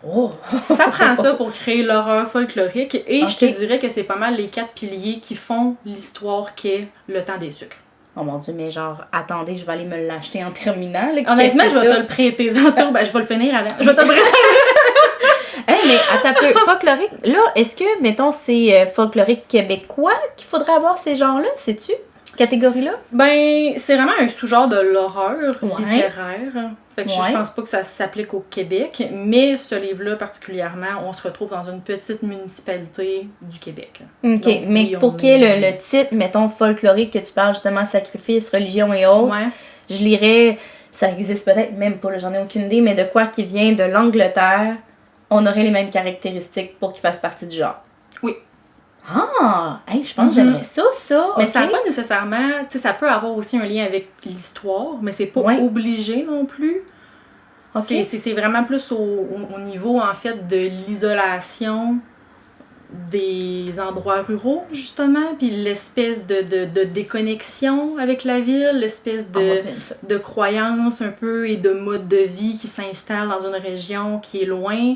Oh. Ça prend ça pour créer l'horreur folklorique et Ok. je te dirais que c'est pas mal les 4 piliers qui font l'histoire qu'est Le Temps des sucres. Oh mon dieu, mais genre, attendez, je vais aller me l'acheter en terminant. Là. Honnêtement, Qu'est-ce je que vais c'est te le prêter tantôt. Ben, je vais le finir avant. Je vais te le prêter. ça? Hey, mais attends un peu. Folklorique, là, est-ce que, mettons, c'est folklorique québécois qu'il faudrait avoir ces genres-là, sais-tu? Catégorie-là? Ben, c'est vraiment un sous-genre de l'horreur Ouais. littéraire. Fait que Ouais. je pense pas que ça s'applique au Québec, mais ce livre-là particulièrement, on se retrouve dans une petite municipalité du Québec. Ok, Donc, mais oui, pour on qu'il y ait est- le titre, mettons, folklorique, que tu parles justement sacrifice, religion et autres, Ouais. je lirais, ça existe peut-être même pas, là, j'en ai aucune idée, mais de quoi qui vient de l'Angleterre, on aurait les mêmes caractéristiques pour qu'il fasse partie du genre. Oui. Ah! Hey, je pense que Mhm. j'aimerais ça. Mais ok. ça n'a pas nécessairement, tu sais, ça peut avoir aussi un lien avec l'histoire, mais c'est pas Ouais. obligé non plus. Ok. C'est vraiment plus au niveau, en fait, de l'isolation des endroits ruraux, justement, puis l'espèce de déconnexion avec la ville, l'espèce Oh, mon Dieu, j'aime ça. de croyances un peu et de mode de vie qui s'installe dans une région qui est loin.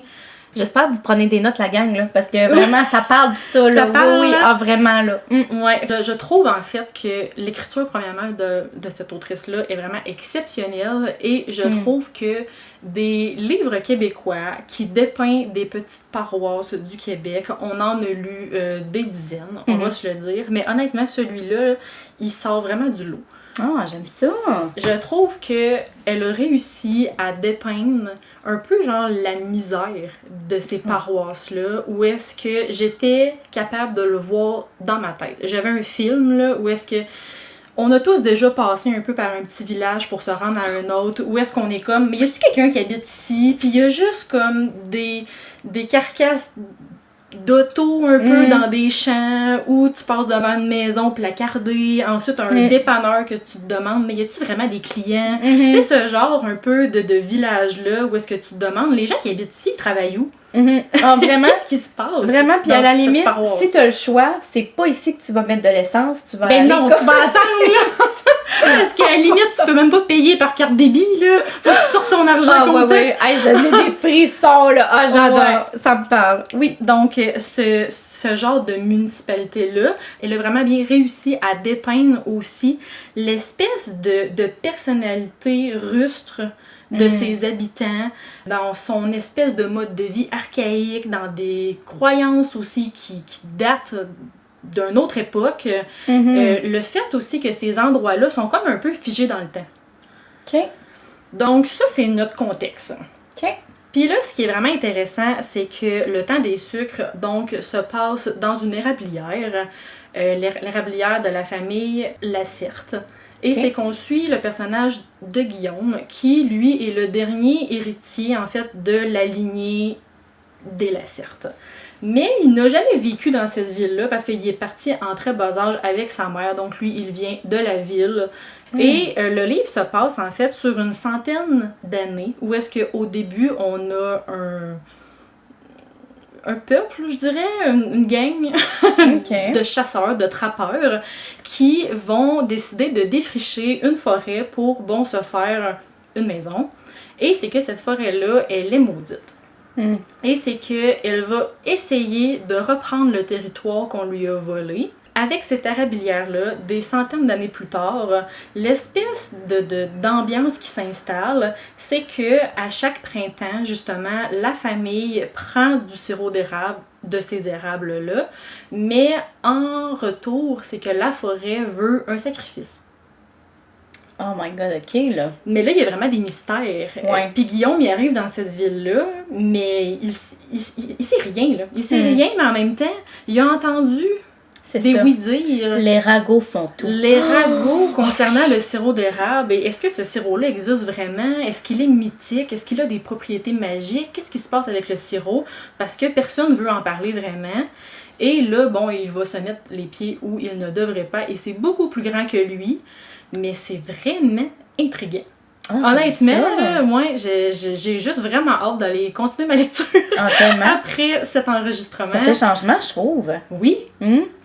J'espère que vous prenez des notes, la gang, là, parce que vraiment, ça parle de ça, là. Ça parle, oui, hein? ah, vraiment, là. Ouais, je trouve en fait que l'écriture, premièrement, de cette autrice-là est vraiment exceptionnelle et je trouve que des livres québécois qui dépeignent des petites paroisses du Québec, on en a lu des dizaines, on va se le dire, mais honnêtement, celui-là, il sort vraiment du lot. Ah, j'aime ça. Je trouve que elle a réussi à dépeindre un peu genre la misère de ces paroisses-là, où est-ce que j'étais capable de le voir dans ma tête. J'avais un film là, où est-ce que on a tous déjà passé un peu par un petit village pour se rendre à un autre, où est-ce qu'on est comme, mais y a-t-il quelqu'un qui habite ici? Puis il y a juste comme des carcasses d'auto un peu dans des champs où tu passes devant une maison placardée, ensuite un dépanneur que tu te demandes, mais y a-t-il vraiment des clients? Tu sais, ce genre un peu de village-là où est-ce que tu te demandes, les gens qui habitent ici, ils travaillent où? Ah, vraiment, Qu'est-ce qui se passe? vraiment, puis à dans la cette limite, paroisse? si t'as le choix, c'est pas ici que tu vas mettre de l'essence, tu vas Ben aller non, comme... tu vas attendre, là! Parce qu'à la limite, tu peux même pas payer par carte débit, là! Faut que tu sortes ton argent Ah, comptant. ouais. Hey, j'avais des frissons, là. Ah, j'adore. Ouais. Ça me parle. Oui. Donc, ce genre de municipalité-là, elle a vraiment bien réussi à dépeindre aussi l'espèce de personnalité rustre de ses habitants, dans son espèce de mode de vie archaïque, dans des croyances aussi qui datent d'une autre époque. Le fait aussi que ces endroits-là sont comme un peu figés dans le temps. OK. Donc, ça, c'est notre contexte. OK. Puis là, ce qui est vraiment intéressant, c'est que le temps des sucres, donc, se passe dans une érablière, l'érablière de la famille Lacerte. Et c'est qu'on suit le personnage de Guillaume, qui, lui, est le dernier héritier, en fait, de la lignée des Lacerte. Mais il n'a jamais vécu dans cette ville-là, parce qu'il est parti en très bas âge avec sa mère, donc lui, il vient de la ville. Et le livre se passe en fait sur une centaine d'années, où est-ce qu'au début, on a un peuple, je dirais, une gang de chasseurs, de trappeurs, qui vont décider de défricher une forêt pour, bon, se faire une maison. Et c'est que cette forêt-là, elle est maudite. Et c'est qu'elle va essayer de reprendre le territoire qu'on lui a volé. Avec cette érablière-là, des centaines d'années plus tard, l'espèce d'ambiance qui s'installe, c'est que à chaque printemps, justement, la famille prend du sirop d'érable de ces érables-là, mais en retour, c'est que la forêt veut un sacrifice. Oh my god, ok, là. Mais là, il y a vraiment des mystères. Ouais. Puis Guillaume, il arrive dans cette ville-là, mais il sait rien, là. Il sait rien, mais en même temps, il a entendu des oui-dire. Les ragots font tout. Les ragots concernant le sirop d'érable. Et est-ce que ce sirop-là existe vraiment? Est-ce qu'il est mythique? Est-ce qu'il a des propriétés magiques? Qu'est-ce qui se passe avec le sirop? Parce que personne ne veut en parler vraiment. Et là, bon, il va se mettre les pieds où il ne devrait pas. Et c'est beaucoup plus grand que lui. Mais c'est vraiment intriguant. Ah, honnêtement, là, moi, j'ai juste vraiment hâte d'aller continuer ma lecture après cet enregistrement. Ça fait changement, je trouve. Oui.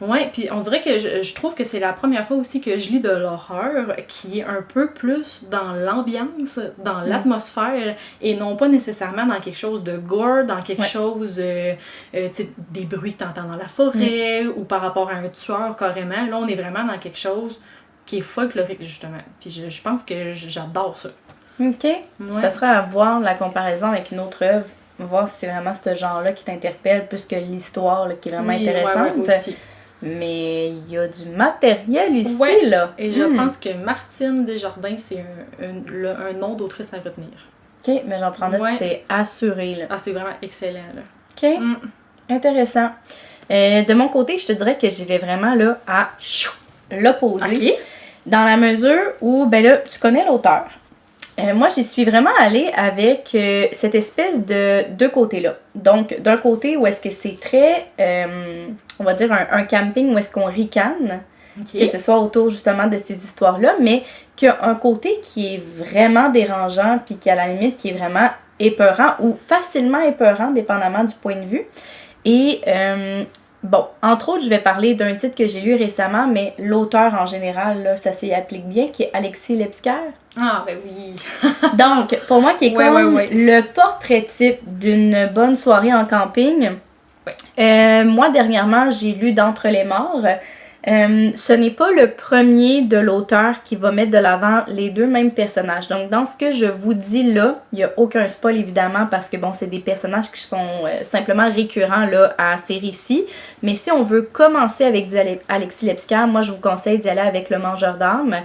Ouais, puis on dirait que je trouve que c'est la première fois aussi que je lis de l'horreur qui est un peu plus dans l'ambiance, dans l'atmosphère, et non pas nécessairement dans quelque chose de gore, dans quelque chose, tu sais, des bruits que t'entends dans la forêt, ou par rapport à un tueur carrément. Là, on est vraiment dans quelque chose qui est folklorique, justement. Puis je pense que j'adore ça. OK. Ouais. Ça sera à voir la comparaison avec une autre œuvre, voir si c'est vraiment ce genre-là qui t'interpelle, plus que l'histoire là, qui est vraiment intéressante. Ouais, aussi. Mais il y a du matériel ici, là. Et je pense que Martine Desjardins, c'est un nom d'autrice à retenir. OK, mais j'en prends note, c'est assuré, là. Ah, c'est vraiment excellent, là. OK. Intéressant. De mon côté, je te dirais que j'y vais vraiment, là, à l'opposé. OK. Dans la mesure où, ben là, tu connais l'auteur. Moi, j'y suis vraiment allée avec cette espèce de deux côtés-là. Donc, d'un côté où est-ce que c'est très, on va dire, un camping où est-ce qu'on ricane. Ok. que ce soit autour justement de ces histoires-là, mais qui a un côté qui est vraiment dérangeant, puis qui à la limite qui est vraiment épeurant ou facilement épeurant, dépendamment du point de vue. Et bon, entre autres, je vais parler d'un titre que j'ai lu récemment, mais l'auteur en général, là, ça s'y applique bien, qui est Alexis Lebsker. Ah, ben oui. Donc, pour moi, qui est comme le portrait type d'une bonne soirée en camping. Moi, dernièrement, j'ai lu D'entre les morts. Ce n'est pas le premier de l'auteur qui va mettre de l'avant les deux mêmes personnages. Donc, dans ce que je vous dis là, il n'y a aucun spoil évidemment parce que bon, c'est des personnages qui sont simplement récurrents là, à ces récits. Mais si on veut commencer avec du Alexis Lebsker, moi je vous conseille d'y aller avec Le Mangeur d'âmes.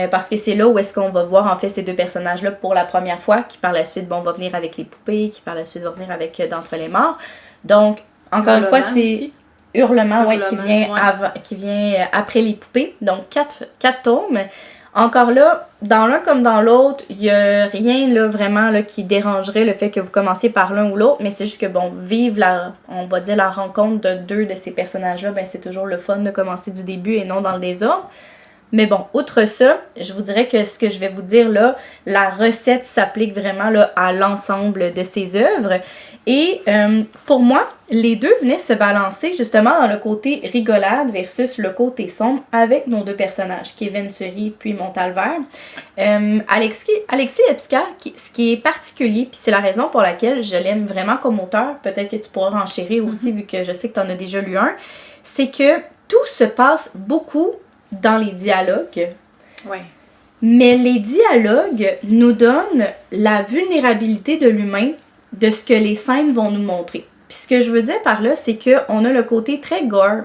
Parce que c'est là où est-ce qu'on va voir en fait ces deux personnages-là pour la première fois, qui par la suite va venir avec les poupées, qui par la suite va venir avec D'entre les morts. Donc, encore une fois, c'est aussi. Hurlement, ouais, qui vient après les poupées. Donc, 4 tomes. Encore là, dans l'un comme dans l'autre, il n'y a rien là, vraiment là, qui dérangerait le fait que vous commenciez par l'un ou l'autre, mais c'est juste que, bon, vivre on va dire la rencontre de deux de ces personnages-là, ben, c'est toujours le fun de commencer du début et non dans le désordre. Mais bon, outre ça, je vous dirais que ce que je vais vous dire là, la recette s'applique vraiment là, à l'ensemble de ces œuvres. Et pour moi, les deux venaient se balancer justement dans le côté rigolade versus le côté sombre avec nos deux personnages, qui est Venturi puis Montalver. Alexis Lebsker, ce qui est particulier, puis c'est la raison pour laquelle je l'aime vraiment comme auteur, peut-être que tu pourras renchérir aussi vu que je sais que tu en as déjà lu un, c'est que tout se passe beaucoup dans les dialogues. Ouais. Mais les dialogues nous donnent la vulnérabilité de l'humain de ce que les scènes vont nous montrer. Puis ce que je veux dire par là, c'est qu'on a le côté très gore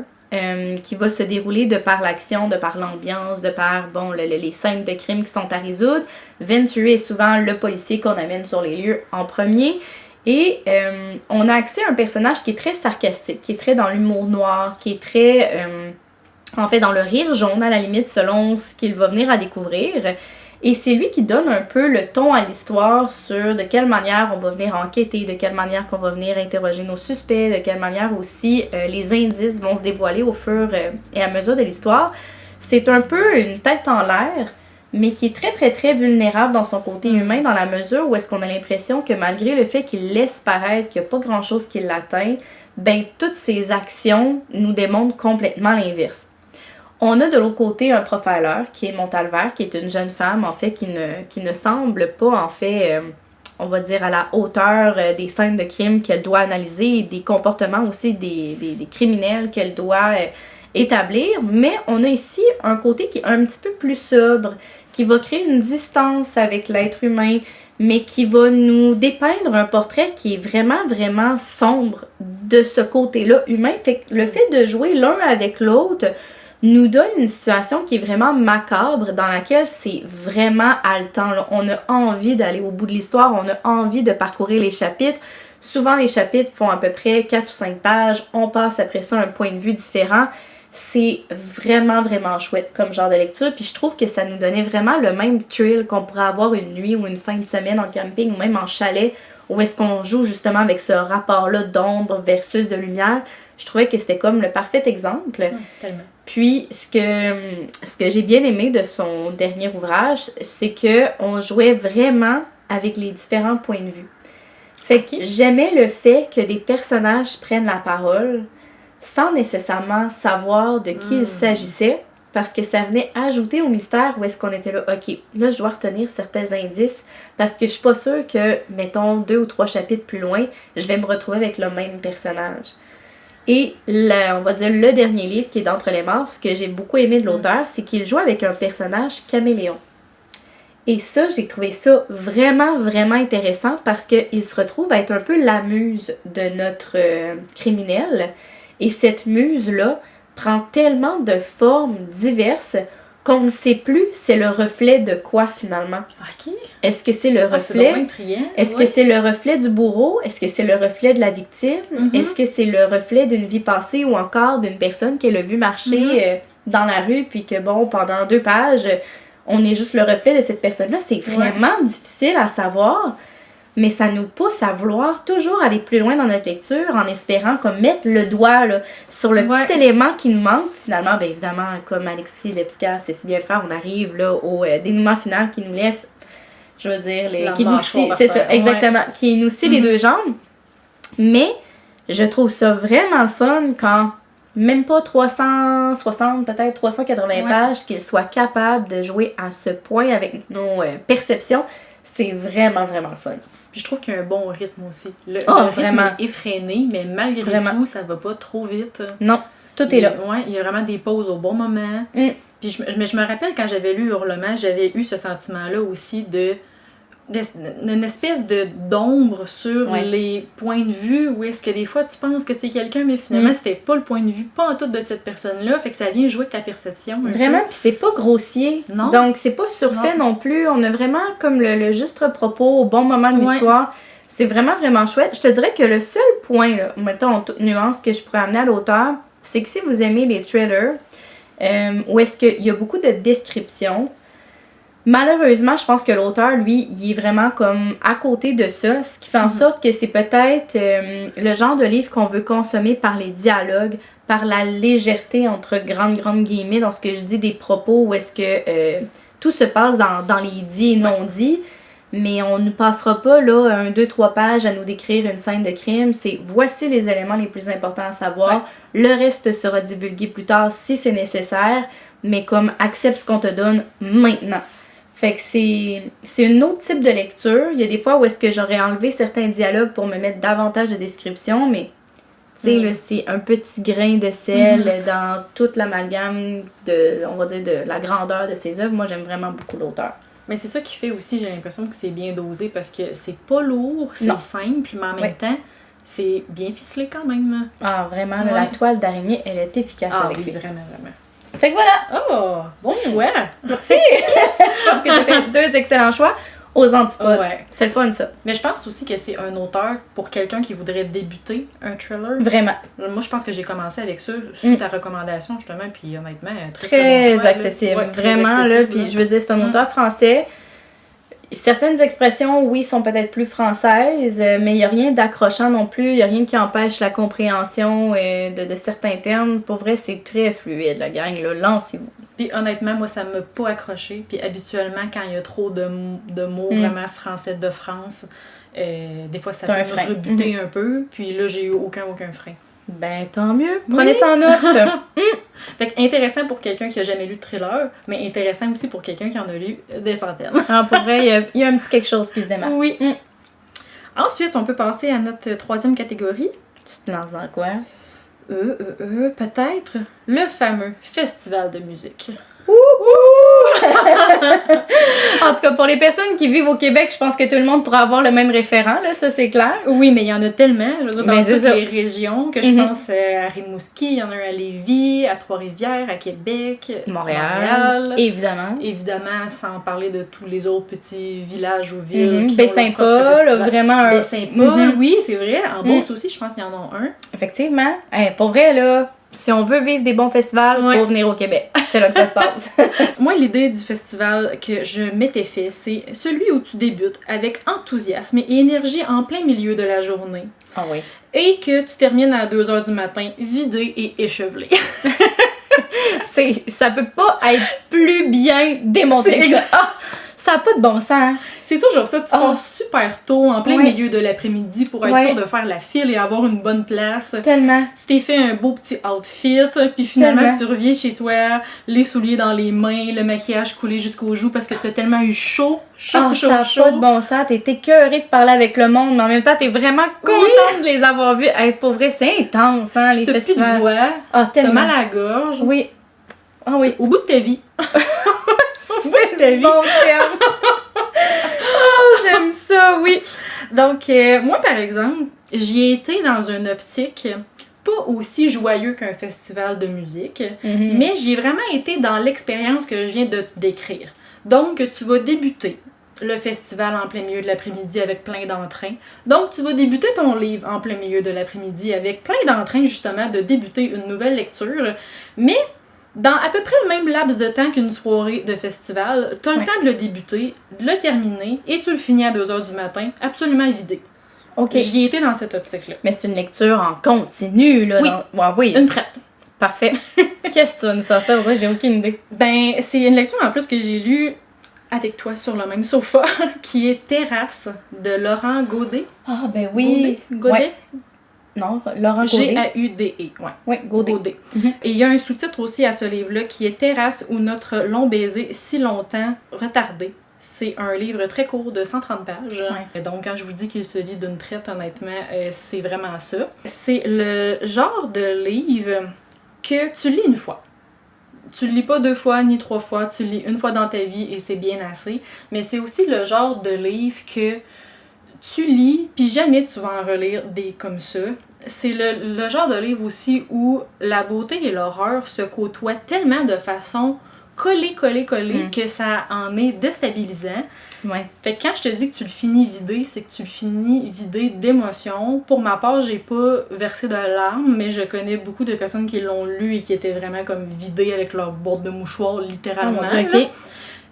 qui va se dérouler de par l'action, de par l'ambiance, de par bon, les scènes de crime qui sont à résoudre. Venturi est souvent le policier qu'on amène sur les lieux en premier. Et on a accès à un personnage qui est très sarcastique, qui est très dans l'humour noir, qui est très... en fait, dans le rire jaune, à la limite, selon ce qu'il va venir à découvrir. Et c'est lui qui donne un peu le ton à l'histoire sur de quelle manière on va venir enquêter, de quelle manière qu'on va venir interroger nos suspects, de quelle manière aussi les indices vont se dévoiler au fur et à mesure de l'histoire. C'est un peu une tête en l'air, mais qui est très, très, très vulnérable dans son côté humain, dans la mesure où est-ce qu'on a l'impression que malgré le fait qu'il laisse paraître qu'il n'y a pas grand-chose qui l'atteint, ben toutes ses actions nous démontrent complètement l'inverse. On a de l'autre côté un profiler qui est Montalver, qui est une jeune femme en fait qui ne semble pas en fait, on va dire à la hauteur des scènes de crime qu'elle doit analyser et des comportements aussi des criminels qu'elle doit établir. Mais on a ici un côté qui est un petit peu plus sobre, qui va créer une distance avec l'être humain, mais qui va nous dépeindre un portrait qui est vraiment, vraiment sombre de ce côté-là humain. Fait que le fait de jouer l'un avec l'autre nous donne une situation qui est vraiment macabre, dans laquelle c'est vraiment haletant. Là. On a envie d'aller au bout de l'histoire, on a envie de parcourir les chapitres. Souvent, les chapitres font à peu près 4 ou 5 pages. On passe après ça à un point de vue différent. C'est vraiment, vraiment chouette comme genre de lecture. Puis je trouve que ça nous donnait vraiment le même thrill qu'on pourrait avoir une nuit ou une fin de semaine en camping ou même en chalet, où est-ce qu'on joue justement avec ce rapport-là d'ombre versus de lumière. Je trouvais que c'était comme le parfait exemple. Tellement. Puis, ce que j'ai bien aimé de son dernier ouvrage, c'est qu'on jouait vraiment avec les différents points de vue. Fait que j'aimais le fait que des personnages prennent la parole sans nécessairement savoir de qui il s'agissait, parce que ça venait ajouter au mystère où est-ce qu'on était là, ok, là je dois retenir certains indices, parce que je suis pas sûre que, mettons, 2 ou 3 chapitres plus loin, je vais me retrouver avec le même personnage. Et on va dire le dernier livre qui est D'entre les morts, ce que j'ai beaucoup aimé de l'auteur, c'est qu'il joue avec un personnage caméléon. Et ça, j'ai trouvé ça vraiment, vraiment intéressant parce qu'il se retrouve à être un peu la muse de notre criminel. Et cette muse-là prend tellement de formes diverses qu'on ne sait plus c'est le reflet de quoi finalement. Ok. Est-ce que c'est le reflet? Est-ce que c'est le reflet du bourreau? Est-ce que c'est le reflet de la victime? Est-ce que c'est le reflet d'une vie passée ou encore d'une personne qu'elle a vu marcher dans la rue puis que bon, pendant 2 pages, on est juste le reflet de cette personne-là? C'est vraiment difficile à savoir. mais ça nous pousse à vouloir toujours aller plus loin dans notre lecture en espérant comme mettre le doigt là, sur le petit élément qui nous manque. Finalement, bien évidemment, comme Alexis Lepska sait si bien le faire, on arrive là au dénouement final qui nous laisse, je veux dire, qui nous scie, c'est ça, exactement, qui nous scie les deux jambes. Mais je trouve ça vraiment le fun quand même pas 360, peut-être 380 pages, qu'il soit capable de jouer à ce point avec nos perceptions. C'est vraiment, vraiment le fun. Puis je trouve qu'il y a un bon rythme aussi. Le rythme vraiment. est effréné, mais malgré tout, ça va pas trop vite. Non, tout est là. Ouais, il y a vraiment des pauses au bon moment. Puis je me rappelle quand j'avais lu Hurlement, j'avais eu ce sentiment-là aussi d'une espèce d'ombre sur les points de vue, où est-ce que des fois tu penses que c'est quelqu'un, mais finalement c'était pas le point de vue, pas en tout de cette personne-là, fait que ça vient jouer avec ta perception. Vraiment, puis c'est pas grossier, donc c'est pas surfait non plus, on a vraiment comme le juste propos au bon moment de l'histoire, c'est vraiment, vraiment chouette. Je te dirais que le seul point, là, mettons en toute nuance, que je pourrais amener à l'auteur, c'est que si vous aimez les thrillers, où est-ce qu'il y a beaucoup de descriptions, malheureusement, je pense que l'auteur, lui, il est vraiment comme à côté de ça, ce qui fait en sorte que c'est peut-être le genre de livre qu'on veut consommer par les dialogues, par la légèreté, entre grandes guillemets, dans ce que je dis, des propos, où est-ce que tout se passe dans les dits et non-dits, mais on ne passera pas là 1, 2, 3 pages à nous décrire une scène de crime. C'est voici les éléments les plus importants à savoir. Le reste sera divulgué plus tard si c'est nécessaire, mais comme accepte ce qu'on te donne maintenant. Fait que c'est un autre type de lecture. Il y a des fois où est-ce que j'aurais enlevé certains dialogues pour me mettre davantage de description, mais tu sais, là, c'est un petit grain de sel dans toute l'amalgame on va dire, de la grandeur de ses œuvres. Moi, j'aime vraiment beaucoup l'auteur. Mais c'est ça qui fait aussi, j'ai l'impression que c'est bien dosé, parce que c'est pas lourd, c'est simple, mais en même temps, c'est bien ficelé quand même. Ah, vraiment, la toile d'araignée, elle est efficace avec lui. Vraiment, vraiment. Fait que voilà! Oh! Bon choix! Merci! Je pense que c'était 2 excellents choix aux antipodes. C'est le fun, ça. Mais je pense aussi que c'est un auteur pour quelqu'un qui voudrait débuter un thriller. Vraiment. Moi, je pense que j'ai commencé avec ça, sous ta recommandation, justement, puis honnêtement, très bon choix, accessible. Là. Vraiment, là. Puis je veux dire, c'est un auteur français. Certaines expressions, oui, sont peut-être plus françaises, mais il n'y a rien d'accrochant non plus. Il n'y a rien qui empêche la compréhension de certains termes. Pour vrai, c'est très fluide, la gang. Là, lancez-vous. Puis honnêtement, moi, ça ne m'a pas accroché. Puis habituellement, quand il y a trop de mots vraiment français de France, des fois, ça peut me rebuter un peu. Puis là, j'ai eu aucun frein. Ben, tant mieux. Prenez ça en note. Fait que intéressant pour quelqu'un qui a jamais lu de thriller, mais intéressant aussi pour quelqu'un qui en a lu des centaines. Alors, pour vrai, il y a un petit quelque chose qui se démarque. Oui. Ensuite, on peut passer à notre 3e catégorie. Tu te lances dans quoi? Peut-être le fameux festival de musique. En tout cas, pour les personnes qui vivent au Québec, je pense que tout le monde pourra avoir le même référent, là, ça c'est clair. Oui, mais il y en a tellement, je veux dire, dans toutes les régions, que je pense à Rimouski, il y en a un à Lévis, à Trois-Rivières, à Québec, Montréal. Évidemment. Évidemment, sans parler de tous les autres petits villages ou villes. Baie-Saint-Paul, vraiment. Baie-Saint-Paul, oui, c'est vrai. En Beauce aussi, je pense qu'il y en a un. Effectivement. Pour vrai, là, si on veut vivre des bons festivals, il faut venir au Québec. C'est là que ça se passe. Moi, l'idée du festival que je m'étais fait, c'est celui où tu débutes avec enthousiasme et énergie en plein milieu de la journée. Ah oui. Et que tu termines à 2h du matin, vidé et échevelé. Ça peut pas être plus bien démontré que ça. Ça n'a pas de bon sens. C'est toujours ça. Tu passes super tôt, en plein milieu de l'après-midi, pour être sûr de faire la file et avoir une bonne place. Tellement. Tu t'es fait un beau petit outfit, puis finalement, tu reviens chez toi, les souliers dans les mains, le maquillage coulé jusqu'aux joues parce que t'as tellement eu chaud. Ça n'a pas de bon sens. T'es écœurée de parler avec le monde, mais en même temps, t'es vraiment contente de les avoir vus. Pour vrai, c'est intense, hein, les festivals. T'as plus de voix. Tellement. T'as mal à la gorge. Oui. Ah oui. Au bout de ta vie. C'est ta vie. Bon terme. J'aime ça, oui. Donc, moi, par exemple, j'y ai été dans une optique pas aussi joyeux qu'un festival de musique, mais j'y ai vraiment été dans l'expérience que je viens de te décrire. Donc, tu vas débuter le festival en plein milieu de l'après-midi avec plein d'entrain. Donc, tu vas débuter ton livre en plein milieu de l'après-midi avec plein d'entrain, justement, de débuter une nouvelle lecture. Mais dans à peu près le même laps de temps qu'une soirée de festival, t'as le temps de le débuter, de le terminer, et tu le finis à 2h du matin, absolument vidé. OK. J'y étais dans cette optique-là. Mais c'est une lecture en continu, là. Oui. Oui. Une traite. Parfait. Qu'est-ce que tu vas nous sortir? On dirait que j'ai aucune idée. Ben, c'est une lecture en plus que j'ai lue avec toi sur le même sofa, qui est Terrasse de Laurent Godet. Ah, ben oui. Godet? Ouais. Non, Laurent Godet. G-A-U-D-E, ouais. Oui, Godet. Et il y a un sous-titre aussi à ce livre-là qui est Terrasse ou notre long baiser si longtemps retardé. C'est un livre très court de 130 pages. Ouais. Donc, quand je vous dis qu'il se lit d'une traite, honnêtement, c'est vraiment ça. C'est le genre de livre que tu lis une fois. Tu le lis pas 2 fois ni 3 fois, tu le lis une fois dans ta vie et c'est bien assez. Mais c'est aussi le genre de livre que tu lis, puis jamais tu vas en relire des comme ça. C'est le genre de livre aussi où la beauté et l'horreur se côtoient tellement de façon collée, que ça en est déstabilisant. Ouais. Fait que quand je te dis que tu le finis vidé, c'est que tu le finis vidé d'émotions. Pour ma part, j'ai pas versé de larmes, mais je connais beaucoup de personnes qui l'ont lu et qui étaient vraiment comme vidées avec leur boîte de mouchoirs, littéralement. Oh mon Dieu, ok.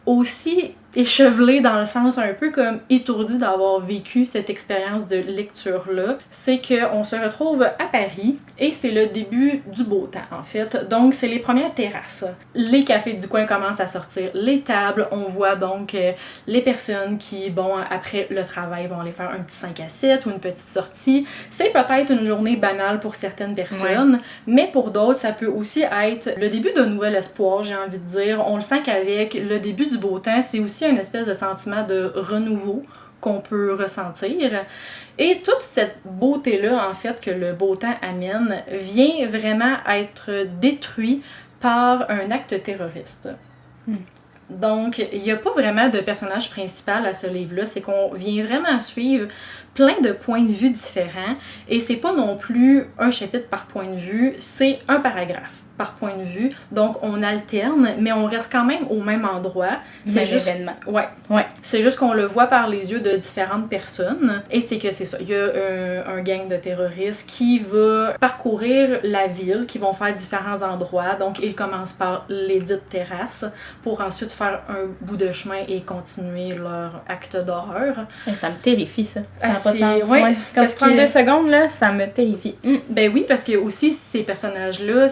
Aussi échevelé dans le sens un peu comme étourdi d'avoir vécu cette expérience de lecture-là, c'est qu'on se retrouve à Paris et c'est le début du beau temps en fait. Donc c'est les premières terrasses. Les cafés du coin commencent à sortir, les tables, on voit donc les personnes qui, bon, après le travail vont aller faire un petit 5 à 7 ou une petite sortie. C'est peut-être une journée banale pour certaines personnes, mais pour d'autres ça peut aussi être le début d'un nouvel espoir, j'ai envie de dire. On le sent qu'avec le début du beau temps, c'est aussi un espèce de sentiment de renouveau qu'on peut ressentir. Et toute cette beauté-là, en fait, que le beau temps amène, vient vraiment être détruit par un acte terroriste. Donc, il n'y a pas vraiment de personnage principal à ce livre-là, c'est qu'on vient vraiment suivre plein de points de vue différents, et c'est pas non plus un chapitre par point de vue, c'est un paragraphe par point de vue. Donc, on alterne, mais on reste quand même au même endroit. C'est juste événement. Ouais. C'est juste qu'on le voit par les yeux de différentes personnes. Et c'est que c'est ça. Il y a un gang de terroristes qui va parcourir la ville, qui vont faire différents endroits. Donc, ils commencent par les dites terrasses pour ensuite faire un bout de chemin et continuer leur acte d'horreur. Et ça me terrifie, ça. Ça n'a pas de sens. Ouais, quand tu prends 2 secondes, là, ça me terrifie. Ben oui, parce que aussi, ces personnages-là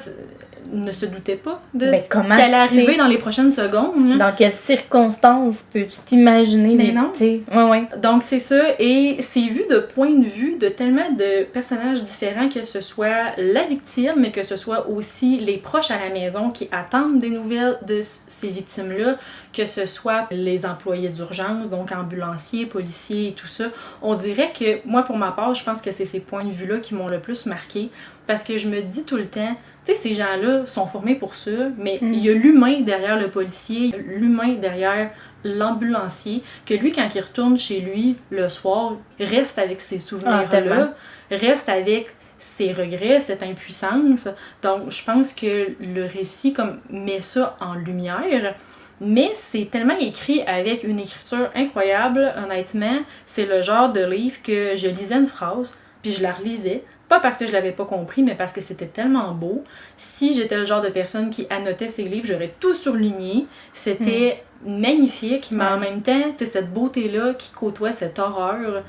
ne se doutaient pas de ce qui comment, allait arriver dans les prochaines secondes. Là. Dans quelles circonstances peux-tu t'imaginer d'éviter? Ouais. Donc c'est ça, et c'est vu de point de vue de tellement de personnages différents, que ce soit la victime, mais que ce soit aussi les proches à la maison qui attendent des nouvelles de ces victimes-là, que ce soit les employés d'urgence, donc ambulanciers, policiers et tout ça. On dirait que, moi pour ma part, je pense que c'est ces points de vue-là qui m'ont le plus marqué, parce que je me dis tout le temps, tu sais, ces gens-là sont formés pour ça, mais il y a l'humain derrière le policier, l'humain derrière l'ambulancier, que lui, quand il retourne chez lui le soir, reste avec ses souvenirs-là, reste avec ses regrets, cette impuissance. Donc, je pense que le récit comme met ça en lumière, mais c'est tellement écrit avec une écriture incroyable, honnêtement. C'est le genre de livre que je lisais une phrase, puis je la relisais, pas parce que je l'avais pas compris, mais parce que c'était tellement beau. Si j'étais le genre de personne qui annotait ses livres, j'aurais tout surligné. C'était magnifique, mais en même temps, tu sais, cette beauté-là qui côtoie cette horreur.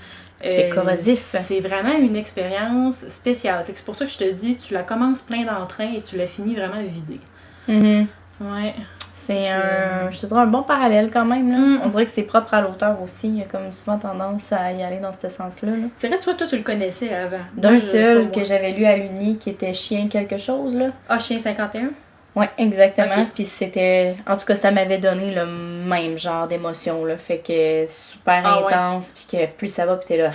C'est corrosif. C'est vraiment une expérience spéciale. Fait que c'est pour ça que je te dis, tu la commences plein d'entrain et tu la finis vraiment vidée. Ouais. C'est je te dirais un bon parallèle quand même. Là. On dirait que c'est propre à l'auteur aussi. Il y a comme souvent tendance à y aller dans ce sens-là. Là. C'est vrai que toi, tu le connaissais avant. D'un seul que j'avais lu à l'Uni qui était Chien quelque chose. Là. Ah, Chien 51? Oui, exactement. Okay. Puis c'était... En tout cas, ça m'avait donné le même genre d'émotion. Là. Fait que super intense. Puis que plus ça va, puis t'es là...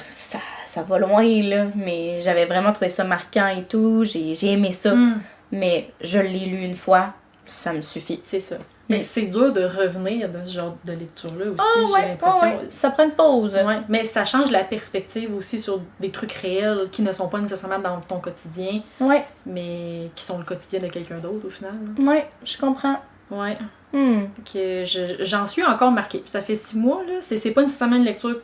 Ça va loin, là. Mais j'avais vraiment trouvé ça marquant et tout. J'ai aimé ça. Mais je l'ai lu une fois. Ça me suffit. C'est ça. Mais c'est dur de revenir dans ce genre de lecture-là aussi, j'ai l'impression. Ça prend une pause. Ouais. Mais ça change la perspective aussi sur des trucs réels qui ne sont pas nécessairement dans ton quotidien, mais qui sont le quotidien de quelqu'un d'autre au final. Oui, je comprends. Ouais. Que j'en suis encore marquée. Ça fait 6 mois, là. C'est pas nécessairement une lecture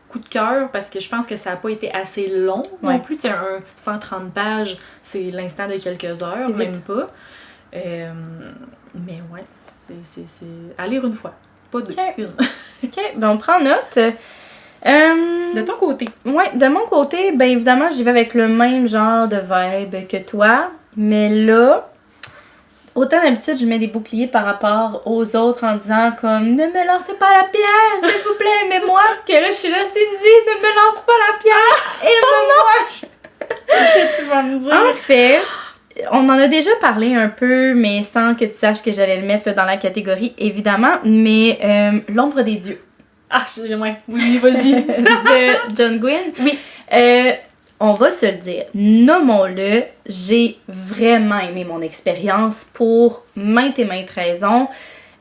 coup de cœur parce que je pense que ça n'a pas été assez long non plus. Tu sais, un 130 pages, c'est l'instant de quelques heures, même pas. Mais ouais, c'est à lire une fois, pas deux, Ok. une. OK, ben on prend note. De ton côté. Ouais, de mon côté, ben évidemment, j'y vais avec le même genre de vibe que toi. Mais là, autant d'habitude, je mets des boucliers par rapport aux autres en disant comme « Ne me lancez pas la pierre, s'il vous plaît, aimez-moi! » Que là, je suis là, Cindy, ne me lance pas la pierre, aime-moi! Qu'est-ce que tu vas me dire? En fait, on en a déjà parlé un peu, mais sans que tu saches que j'allais le mettre là, dans la catégorie, évidemment. Mais L'ombre des dieux Ah, ouais. Oui, vas-y. de John Gwynne. Oui. On va se le dire, nommons-le, j'ai vraiment aimé mon expérience pour maintes et maintes raisons.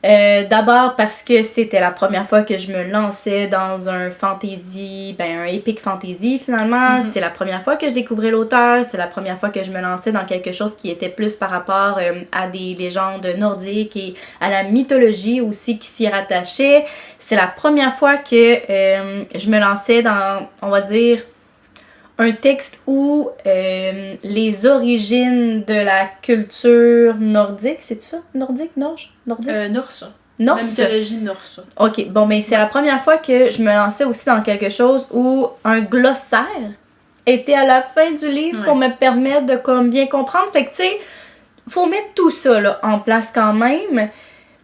D'abord parce que c'était la première fois que je me lançais dans un fantasy, un epic fantasy finalement. C'est la première fois que je découvrais l'auteur, c'est la première fois que je me lançais dans quelque chose qui était plus par rapport à des légendes nordiques et à la mythologie aussi qui s'y rattachait. C'est la première fois que je me lançais dans, on va dire, un texte où les origines de la culture nordique, c'est ça? Nordique? Nordique? Norse. Norse. La mythologie norse. Ok, bon, mais c'est la première fois que je me lançais aussi dans quelque chose où un glossaire était à la fin du livre pour me permettre de comme bien comprendre. Fait que, tu sais, faut mettre tout ça là, en place quand même.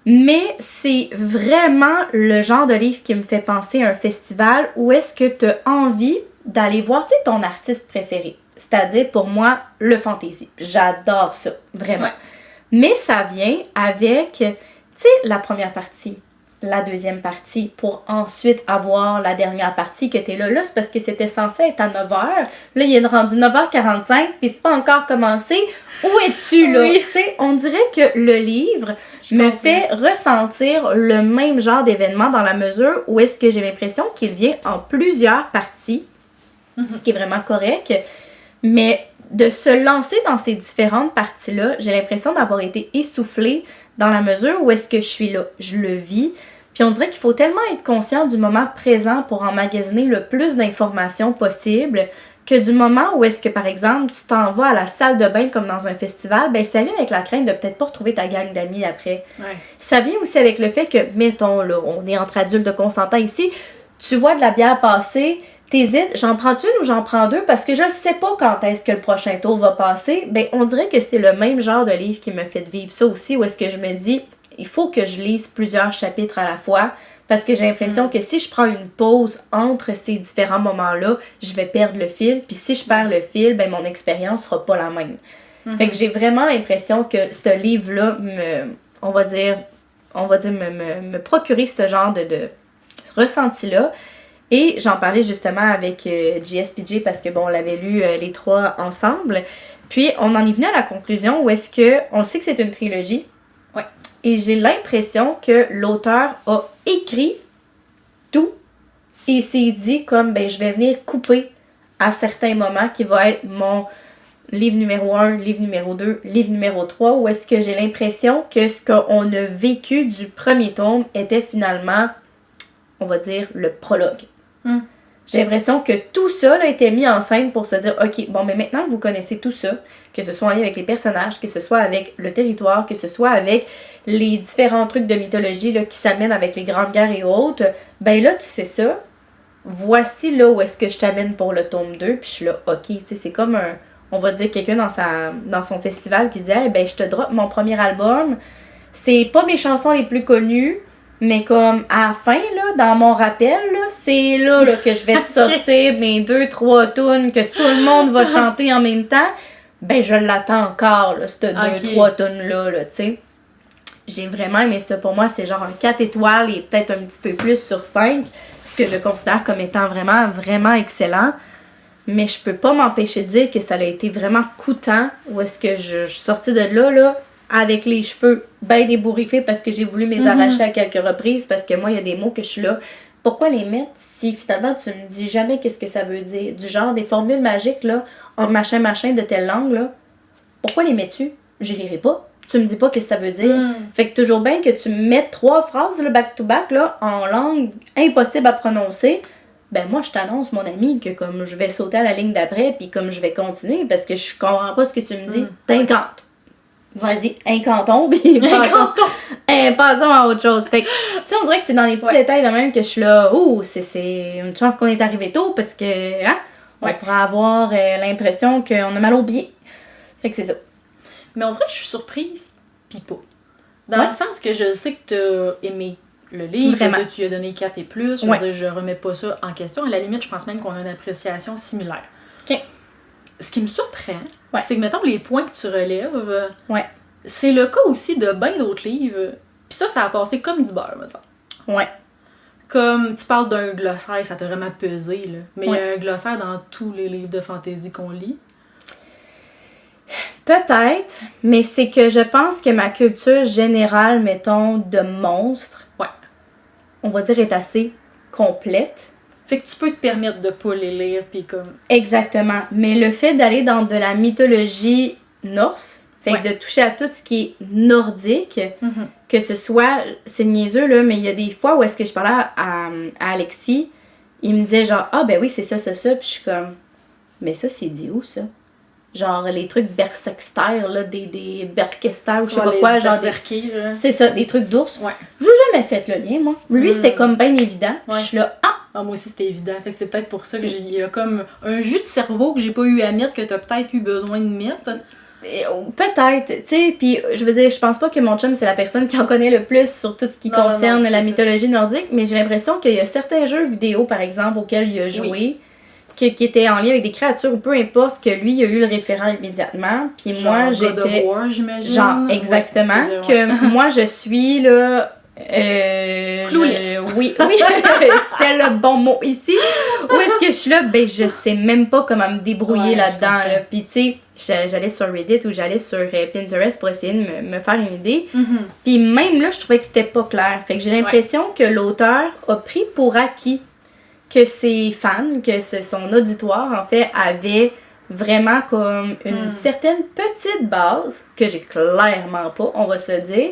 Mais c'est vraiment le genre de livre qui me fait penser à un festival où est-ce que tu as envie d'aller voir, tu sais, ton artiste préféré. C'est-à-dire, pour moi, le fantasy. J'adore ça, vraiment. Ouais. Mais ça vient avec, tu sais, la première partie, la deuxième partie, pour ensuite avoir la dernière partie que t'es là. Là, c'est parce que c'était censé être à 9h. Là, il est rendu 9h45, puis c'est pas encore commencé. Où es-tu, là? Oui. Tu sais, on dirait que le livre me fait ressentir le même genre d'événement dans la mesure où est-ce que j'ai l'impression qu'il vient en plusieurs parties, ce qui est vraiment correct. Mais de se lancer dans ces différentes parties-là, j'ai l'impression d'avoir été essoufflée dans la mesure où est-ce que je suis là. Je le vis. Puis on dirait qu'il faut tellement être conscient du moment présent pour emmagasiner le plus d'informations possible que du moment où est-ce que, par exemple, tu t'en vas à la salle de bain comme dans un festival, ben ça vient avec la crainte de peut-être pas retrouver ta gang d'amis après. Ouais. Ça vient aussi avec le fait que, mettons, là, on est entre adultes de consentants ici, tu vois de la bière passer, t'hésites, j'en prends une ou j'en prends deux parce que je sais pas quand est-ce que le prochain tour va passer. Ben, on dirait que c'est le même genre de livre qui me fait vivre ça aussi, où est-ce que je me dis, il faut que je lise plusieurs chapitres à la fois parce que j'ai l'impression que si je prends une pause entre ces différents moments-là, je vais perdre le fil. Puis si je perds le fil, ben mon expérience sera pas la même. Fait que j'ai vraiment l'impression que ce livre-là on va dire me procurer ce genre de ressenti-là. Et j'en parlais justement avec JSPJ parce que bon, on l'avait lu les trois ensemble. Puis on en est venu à la conclusion où est-ce que, on sait que c'est une trilogie. Ouais. Et j'ai l'impression que l'auteur a écrit tout et s'est dit comme, ben je vais venir couper à certains moments qui va être mon livre numéro 1, livre numéro 2, livre numéro 3, où est-ce que j'ai l'impression que ce qu'on a vécu du premier tome était finalement, on va dire, le prologue. J'ai l'impression que tout ça a été mis en scène pour se dire, ok, bon, mais maintenant que vous connaissez tout ça, que ce soit en lien avec les personnages, que ce soit avec le territoire, que ce soit avec les différents trucs de mythologie là, qui s'amènent avec les grandes guerres et autres, ben là, tu sais ça. Voici là où est-ce que je t'amène pour le tome 2, puis je suis là, ok, tu sais, c'est comme un, on va dire quelqu'un dans son festival qui se dit, hey, ben je te drop mon premier album, c'est pas mes chansons les plus connues, mais comme à la fin, là, dans mon rappel, là, c'est là que je vais te sortir mes 2-3 tunes que tout le monde va chanter en même temps. Ben, je l'attends encore, là, cette 2-3 tunes-là, tu sais. J'ai vraiment aimé ça. Pour moi, c'est genre un 4 étoiles et peut-être un petit peu plus sur 5, ce que je considère comme étant vraiment, vraiment excellent. Mais je peux pas m'empêcher de dire que ça a été vraiment coûtant. Où est-ce que je suis sortie de là, avec les cheveux bien débouriffés parce que j'ai voulu me les arracher à quelques reprises parce que moi, il y a des mots que je suis là. Pourquoi les mettre si finalement tu me dis jamais qu'est-ce que ça veut dire? Du genre des formules magiques, là, en machin de telle langue, là. Pourquoi les mets-tu? Je les lirai pas. Tu me dis pas qu'est-ce que ça veut dire. Fait que toujours bien que tu me mettes 3 phrases, là, back-to-back, là, en langue impossible à prononcer. Ben moi, je t'annonce, mon ami, que comme je vais sauter à la ligne d'après puis comme je vais continuer parce que je comprends pas ce que tu me dis, t'incantes. vas-y, incantons, puis passons à autre chose. Fait que, tu sais, on dirait que c'est dans les petits détails de même que je suis là, c'est une chance qu'on est arrivé tôt parce que, on pourrait avoir l'impression qu'on a mal au pied. Fait que c'est ça. Mais on dirait que je suis surprise, pis pas. Dans le sens que je sais que t'as aimé le livre, que tu lui as donné 4 et plus, je veux dire, je remets pas ça en question. À la limite, je pense même qu'on a une appréciation similaire. OK. Ce qui me surprend, c'est que, mettons, les points que tu relèves, c'est le cas aussi de bien d'autres livres. Puis ça a passé comme du beurre, mettons. Ouais. Comme, tu parles d'un glossaire, ça t'a vraiment pesé, là. Mais il y a un glossaire dans tous les livres de fantasy qu'on lit. Peut-être, mais c'est que je pense que ma culture générale, mettons, de monstres, on va dire, est assez complète. Fait que tu peux te permettre de pas les lire, puis comme... Exactement. Mais le fait d'aller dans de la mythologie norse, fait que de toucher à tout ce qui est nordique, que ce soit, c'est niaiseux, là, mais il y a des fois où est-ce que je parlais à Alexis, il me disait genre, ben oui, c'est ça, puis je suis comme, mais ça, c'est dit où, ça? Genre les trucs berserksters, là, des berkesters ou je sais pas quoi, genre c'est ça, des trucs d'ours. J'ai jamais fait le lien, moi. Lui, c'était comme bien évident. Je suis là, moi aussi, c'était évident. Fait que c'est peut-être pour ça que il y a comme un jus de cerveau que j'ai pas eu à mettre, que t'as peut-être eu besoin de mettre. Peut-être, tu sais, puis je veux dire, je pense pas que mon chum, c'est la personne qui en connaît le plus sur tout ce qui concerne la mythologie nordique, mais j'ai l'impression qu'il y a certains jeux vidéo, par exemple, auxquels il a joué, qui était en lien avec des créatures ou peu importe, que lui, il a eu le référent immédiatement. Puis moi, j'étais... God of War, j'imagine. Genre, exactement. Que moi, je suis, là... oui, c'est le bon mot ici. Où est-ce que je suis là? Ben, je sais même pas comment me débrouiller là-dedans. Là. Puis, tu sais, j'allais sur Reddit ou j'allais sur Pinterest pour essayer de me faire une idée. Puis, même là, je trouvais que c'était pas clair. Fait que j'ai l'impression que l'auteur a pris pour acquis que ses fans, que son auditoire, en fait, avait vraiment comme une certaine petite base, que j'ai clairement pas, on va se dire.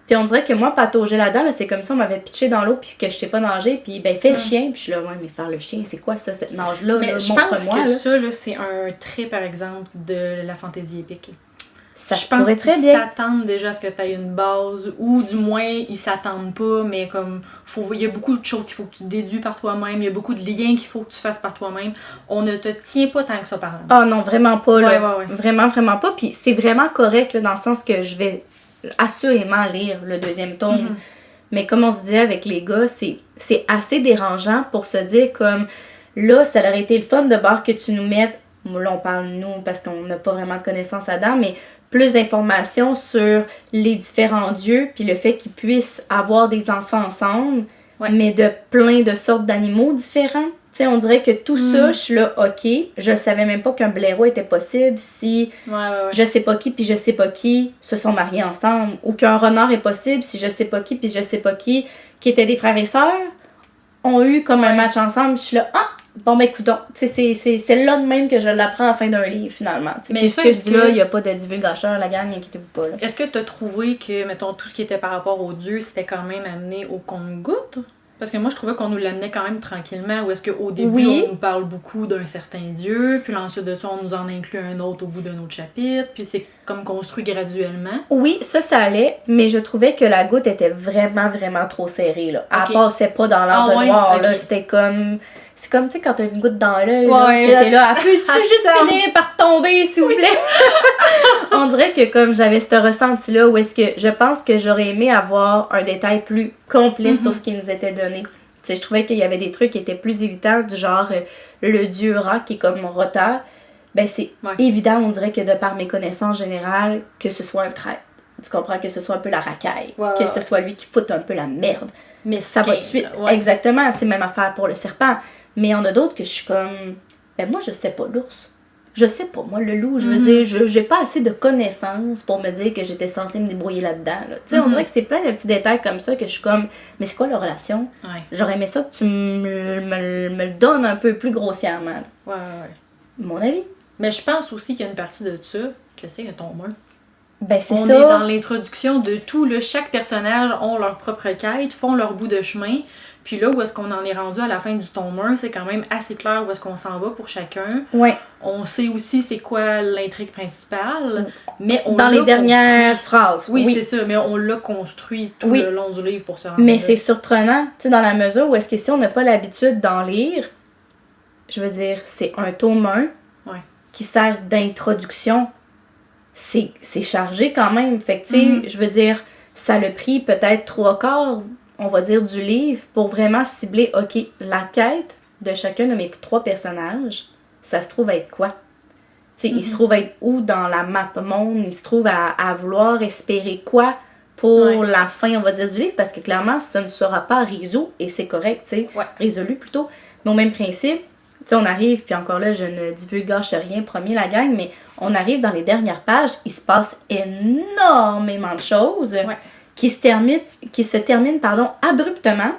Puis on dirait que moi, patauger là-dedans, là, c'est comme ça, on m'avait pitché dans l'eau puis que je sais pas nager, puis ben fais le chien, puis je suis là, mais faire le chien, c'est quoi ça, cette nage-là? Mais là, je pense que ça, là, c'est un trait, par exemple, de la fantaisie épique. Ça je pense qu'ils s'attendent déjà à ce que tu aies une base, ou du moins, ils s'attendent pas, mais comme, il y a beaucoup de choses qu'il faut que tu déduis par toi-même, il y a beaucoup de liens qu'il faut que tu fasses par toi-même. On ne te tient pas tant que ça par là. Ah non, vraiment pas, là. Vraiment, vraiment pas. Puis c'est vraiment correct, là, dans le sens que je vais assurément lire le deuxième tome. Mais comme on se disait avec les gars, c'est assez dérangeant pour se dire comme, là, ça aurait été le fun de voir que tu nous mettes, là on parle nous parce qu'on n'a pas vraiment de connaissances là-dedans, mais plus d'informations sur les différents dieux, puis le fait qu'ils puissent avoir des enfants ensemble, mais de plein de sortes d'animaux différents. Tu sais, on dirait que tout ça, je suis là, ok, je savais même pas qu'un blaireau était possible si je sais pas qui puis je sais pas qui se sont mariés ensemble, ou qu'un renard est possible si je sais pas qui puis je sais pas qui étaient des frères et sœurs, ont eu comme un match ensemble. Je suis là, bon ben coudonc, c'est là de même que je l'apprends à la fin d'un livre finalement. T'sais. Mais ce que je dis là, il n'y a pas de divulgateur, la gang, inquiétez-vous pas. Là. Est-ce que tu as trouvé que, mettons, tout ce qui était par rapport aux dieux, c'était quand même amené au compte-gouttes? Parce que moi, je trouvais qu'on nous l'amenait quand même tranquillement, ou est-ce qu'au début, on nous parle beaucoup d'un certain dieu, puis ensuite de ça, on nous en inclut un autre au bout d'un autre chapitre, puis c'est comme construit graduellement. Oui, ça allait, mais je trouvais que la goutte était vraiment, vraiment trop serrée, là. Elle passait pas dans l'entonnoir, là. C'était comme... C'est comme, tu sais, quand t'as une goutte dans l'œil, que t'es là, peux-tu juste finir par tomber, s'il vous plaît? On dirait que comme j'avais ce ressenti-là, où est-ce que je pense que j'aurais aimé avoir un détail plus complet sur ce qui nous était donné. Tu sais, je trouvais qu'il y avait des trucs qui étaient plus évidents, du genre le dieu Ra, qui est comme Rota. Ben, c'est évident, on dirait que de par mes connaissances générales, que ce soit un traître. Tu comprends? Que ce soit un peu la racaille. Que ce soit lui qui foute un peu la merde. Mais ça va de suite. Exactement, tu sais, même affaire pour le serpent. Mais il y en a d'autres que je suis comme, ben moi, je sais pas l'ours. Je sais pas, moi, le loup, je veux dire, j'ai pas assez de connaissances pour me dire que j'étais censée me débrouiller là-dedans. Là. Tu sais, on dirait que c'est plein de petits détails comme ça que je suis comme, mais c'est quoi la relation? J'aurais aimé ça que tu me le donnes un peu plus grossièrement. Ouais. Mon avis. Mais je pense aussi qu'il y a une partie de ça que c'est un tombeur. Ben, c'est On ça. est dans l'introduction de tout, là. Chaque personnage ont leur propre quête, font leur bout de chemin. Puis là, où est-ce qu'on en est rendu à la fin du tome 1, c'est quand même assez clair où est-ce qu'on s'en va pour chacun. Ouais. On sait aussi c'est quoi l'intrigue principale, mais on Dans l'a les dernières construit. phrases. Oui, c'est ça, mais on l'a construit tout Oui. le long du livre pour se rendre Mais là. c'est surprenant, tu sais, dans la mesure où est-ce que si on n'a pas l'habitude d'en lire, je veux dire, c'est un tome 1 Ouais. qui sert d'introduction. C'est chargé quand même. Fait que, tu sais, je veux dire, ça l'a pris peut-être 3/4, on va dire, du livre pour vraiment cibler, OK, la quête de chacun de mes 3 personnages, ça se trouve être quoi? Tu sais, il se trouve être où dans la map monde? Il se trouve à vouloir espérer quoi pour la fin, on va dire, du livre? Parce que clairement, ça ne sera pas résolu, et c'est correct, tu sais, résolu plutôt. Mais au même principe, tu sais, on arrive, puis encore là, je ne divulgâche rien, promis la gang, mais on arrive dans les dernières pages, il se passe énormément de choses qui se terminent abruptement.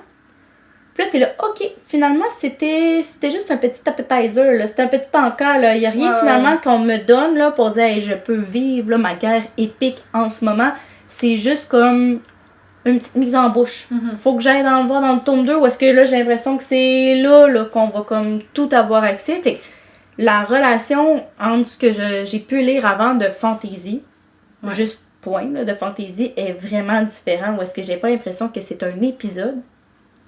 Puis là, t'es là, OK, finalement, c'était juste un petit appetizer, là. C'était un petit encas, là. Il n'y a rien, finalement, qu'on me donne, là, pour dire, hey, je peux vivre, là, ma guerre épique en ce moment. C'est juste comme une petite mise en bouche. Faut que j'aille voir dans le tome 2, où est-ce que, là, j'ai l'impression que c'est là, qu'on va, comme, tout avoir accès. Fait que la relation entre ce que j'ai pu lire avant de fantasy, juste point, là, de fantasy, est vraiment différent, où est-ce que j'ai pas l'impression que c'est un épisode,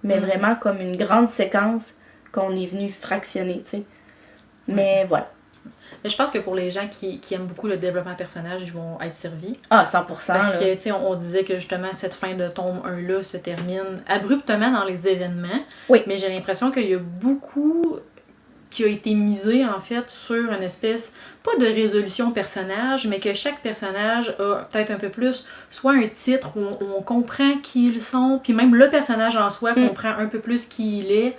mais vraiment comme une grande séquence qu'on est venu fractionner, tu sais. Mais voilà. Mais je pense que pour les gens qui aiment beaucoup le développement de personnages, ils vont être servis. Ah, 100%. Parce que, tu sais, on disait que justement, cette fin de tome 1-là se termine abruptement dans les événements. Oui. Mais j'ai l'impression qu'il y a beaucoup qui a été misé, en fait, sur une espèce, pas de résolution personnage, mais que chaque personnage a peut-être un peu plus, soit un titre où on comprend qui ils sont, puis même le personnage en soi comprend un peu plus qui il est.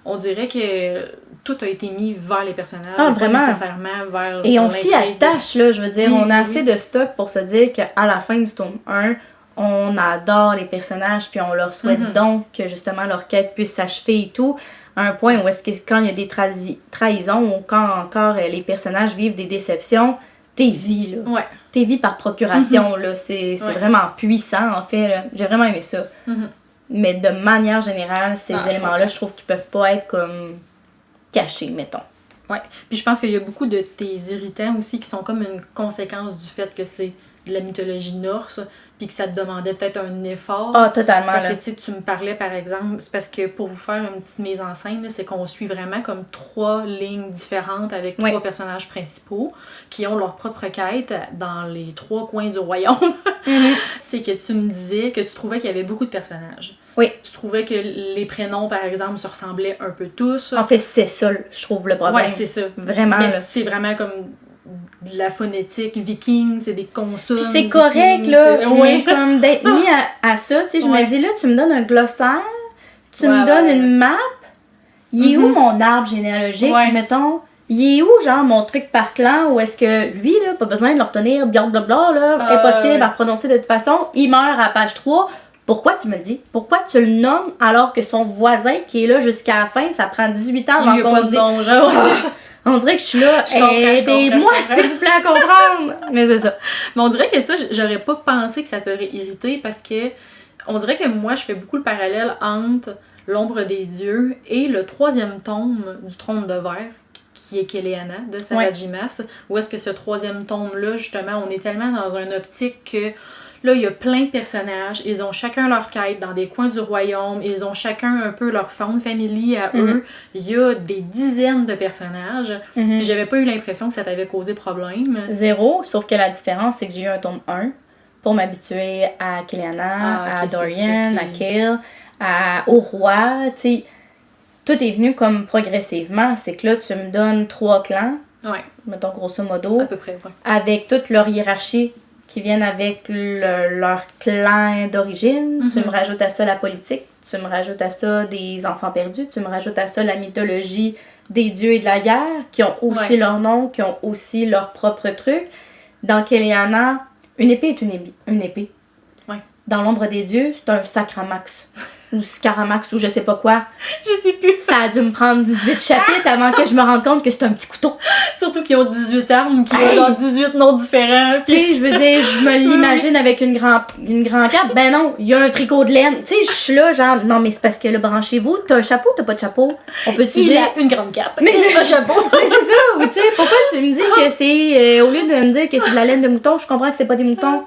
On dirait que tout a été mis vers les personnages, pas vraiment nécessairement vers et on s'y attache, là, je veux dire, on a assez de stock pour se dire qu'à la fin du tome 1, on adore les personnages, puis on leur souhaite donc que justement leur quête puisse s'achever et tout, à un point où est-ce que quand il y a des trahisons ou quand encore les personnages vivent des déceptions, t'es vie, là. Ouais. T'es vie par procuration, là. C'est vraiment puissant, en fait, là. J'ai vraiment aimé ça. Mais de manière générale, ces éléments-là, je trouve qu'ils peuvent pas être comme cachés, mettons. Ouais. Puis je pense qu'il y a beaucoup de tes irritants aussi qui sont comme une conséquence du fait que c'est de la mythologie norse, puis que ça te demandait peut-être un effort. Ah, totalement. Parce que tu me parlais, par exemple, c'est parce que pour vous faire une petite mise en scène, là, c'est qu'on suit vraiment comme 3 lignes différentes avec 3 personnages principaux qui ont leur propre quête dans les 3 coins du royaume. C'est que tu me disais que tu trouvais qu'il y avait beaucoup de personnages. Oui. Tu trouvais que les prénoms, par exemple, se ressemblaient un peu tous. En fait, c'est ça, je trouve, le problème. Ouais, c'est ça. Vraiment. Mais là. c'est vraiment comme de la phonétique viking, c'est des consonnes. Puis c'est correct, là, mais comme d'être mis à ça, tu sais, je me Ouais. dis, là, tu me donnes un glossaire, tu me donnes une map, il est où mon arbre généalogique, mettons? Il est où, genre, mon truc par clan, où est-ce que lui, là, pas besoin de le retenir, blablabla, là, impossible à prononcer de toute façon, il meurt à page 3. Pourquoi tu me le dis? Pourquoi tu le nommes alors que son voisin qui est là jusqu'à la fin, ça prend 18 ans avant qu'on dise... On dirait que je suis là, aidez-moi s'il vous plaît à comprendre! Mais c'est ça. Mais on dirait que ça, j'aurais pas pensé que ça t'aurait irrité parce que on dirait que moi, je fais beaucoup le parallèle entre L'ombre des dieux et le 3e tome du Trône de Verre, qui est Keleana de Sarajimas, où est-ce que ce 3e tome-là, justement, on est tellement dans une optique que là, il y a plein de personnages, ils ont chacun leur quête dans des coins du royaume, ils ont chacun un peu leur faune family à eux. Il y a des dizaines de personnages, puis j'avais pas eu l'impression que ça t'avait causé problème. 0, sauf que la différence, c'est que j'ai eu un tome 1 pour m'habituer à Keleana, à Dorian, à Kale, au roi, tu sais. Tout est venu comme progressivement, c'est que là, tu me donnes 3 clans, mettons grosso modo, à peu près, avec toute leur hiérarchie qui viennent avec leur clan d'origine. Tu me rajoutes à ça la politique, tu me rajoutes à ça des enfants perdus, tu me rajoutes à ça la mythologie des dieux et de la guerre, qui ont aussi leur nom, qui ont aussi leur propre truc. Dans Keleana, une épée est une épée. Dans l'ombre des dieux, c'est un sacramax. Ou scaramax, ou je sais pas quoi. Je sais plus. Ça a dû me prendre 18 chapitres avant que je me rende compte que c'est un petit couteau. Surtout qu'ils ont 18 armes, qu'ils ont genre 18 noms différents. Tu sais, je veux dire, je me l'imagine avec une grande cape. Ben non, il y a un tricot de laine. Tu sais, je suis là, genre, non, mais c'est parce que là, branchez-vous. T'as un chapeau, t'as pas de chapeau. On peut-tu Il dire. a une grande cape. Mais c'est un chapeau. Mais c'est ça, ou tu sais, pourquoi tu me dis que c'est. Au lieu de me dire que c'est de la laine de mouton, je comprends que c'est pas des moutons.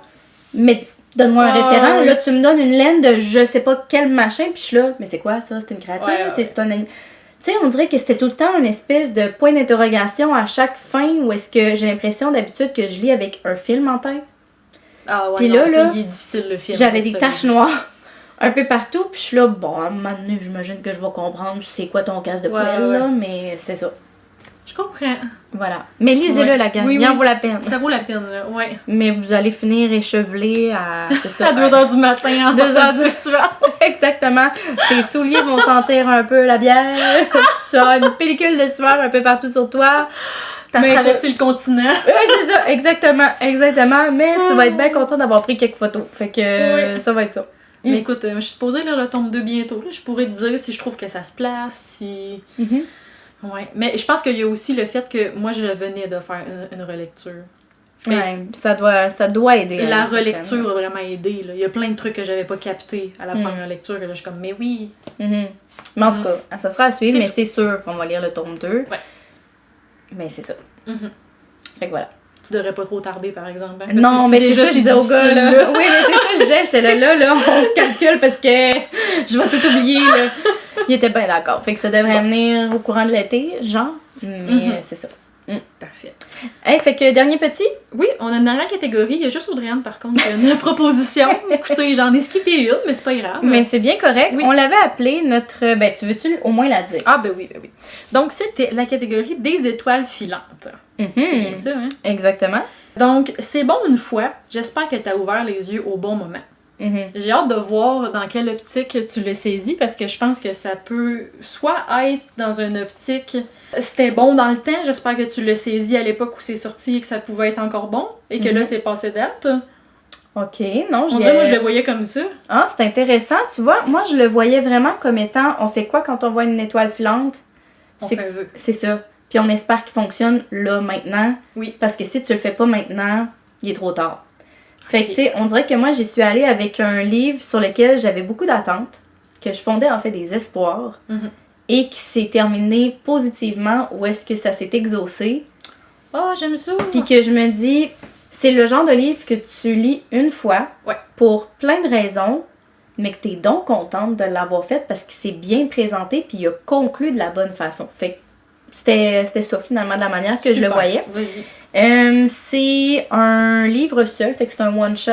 Mais donne-moi un référent. Oui. Là, tu me donnes une laine de je sais pas quel machin, puis je suis là. Mais c'est quoi ça? C'est une créature? Ouais. C'est un. Tu sais, on dirait que c'était tout le temps une espèce de point d'interrogation à chaque fin, où est-ce que j'ai l'impression d'habitude que je lis avec un film en tête. Ah ouais, Puis non, là, il est difficile le film. J'avais des taches noires un peu partout, puis je suis là, bon, à un moment donné, j'imagine que je vais comprendre c'est quoi ton casse de poêle, là, mais c'est ça. Je comprends. Voilà. Mais lisez-le, la gang, il en vaut la peine. Ça vaut la peine, là, ouais. Mais vous allez finir échevelé à, c'est ça, à 2h du matin en 2 sortant heures du du festival. Exactement. Tes souliers vont sentir un peu la bière. Tu as une pellicule de sueur un peu partout sur toi. T'as traversé le continent. Oui, c'est ça, exactement. Mais tu vas être bien content d'avoir pris quelques photos. Fait que ça va être ça. Mais écoute, je suis supposée lire le tome 2 bientôt. Là. Je pourrais te dire si je trouve que ça se place, si... Ouais. Mais je pense qu'il y a aussi le fait que moi, je venais de faire une relecture. Ouais, ça doit aider. La relecture a vraiment aidé. Là. Il y a plein de trucs que j'avais pas captés à la première lecture. Que là, je suis comme, mais oui. Mais en tout cas, ça sera à suivre, mais c'est sûr qu'on va lire le tome 2. Ouais. Mais c'est ça. Fait que voilà. Tu devrais pas trop tarder, par exemple. Hein, non, mais c'est ça que je disais au gars, là. Oui, mais c'est ça que je disais. J'étais là, on se calcule parce que je vais tout oublier, là. Il était bien d'accord. Fait que ça devrait venir au courant de l'été, genre. Mais c'est ça. Parfait. Hey, fait que dernier petit? Oui, on a une dernière catégorie. Il y a juste Audrey-Anne, par contre, qui a une proposition. Écoutez, j'en ai skippé une, mais c'est pas grave. Mais c'est bien correct. Oui. On l'avait appelé notre... Ben, tu veux-tu au moins la dire? Ah, ben oui. Donc, c'était la catégorie des étoiles filantes. C'est bien ça, hein? Exactement. Donc, c'est bon une fois. J'espère que tu as ouvert les yeux au bon moment. J'ai hâte de voir dans quelle optique tu le saisis parce que je pense que ça peut soit être dans une optique c'était bon dans le temps, j'espère que tu l'as saisi à l'époque où c'est sorti et que ça pouvait être encore bon et que là c'est passé date. Ok, non, On dirait moi je le voyais comme ça. Ah, c'est intéressant, tu vois, moi je le voyais vraiment comme étant on fait quoi quand on voit une étoile filante? C'est ça. Puis on espère qu'il fonctionne là maintenant. Oui. Parce que si tu le fais pas maintenant, il est trop tard. Fait que, tu sais, on dirait que moi, j'y suis allée avec un livre sur lequel j'avais beaucoup d'attentes, que je fondais en fait des espoirs, et qui s'est terminé positivement, ou est-ce que ça s'est exaucé. Oh, j'aime ça! Puis que je me dis, c'est le genre de livre que tu lis une fois, pour plein de raisons, mais que t'es donc contente de l'avoir fait parce qu'il s'est bien présenté, puis il a conclu de la bonne façon. Fait que c'était ça, finalement, de la manière que je le voyais. Vas-y. C'est un livre seul, fait que c'est un one-shot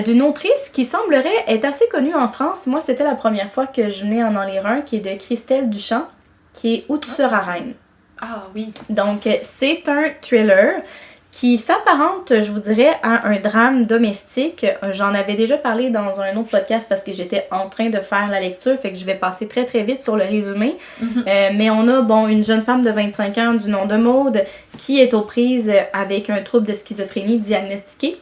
d'une autrice qui semblerait être assez connue en France. Moi, c'était la première fois que je venais en lire un, qui est de Christelle Duchamp, qui est Où tu seras reine. Ah oui. Donc, c'est un thriller qui s'apparente, je vous dirais, à un drame domestique. J'en avais déjà parlé dans un autre podcast parce que j'étais en train de faire la lecture, fait que je vais passer très très vite sur le résumé. Mais on a une jeune femme de 25 ans du nom de Maude qui est aux prises avec un trouble de schizophrénie diagnostiqué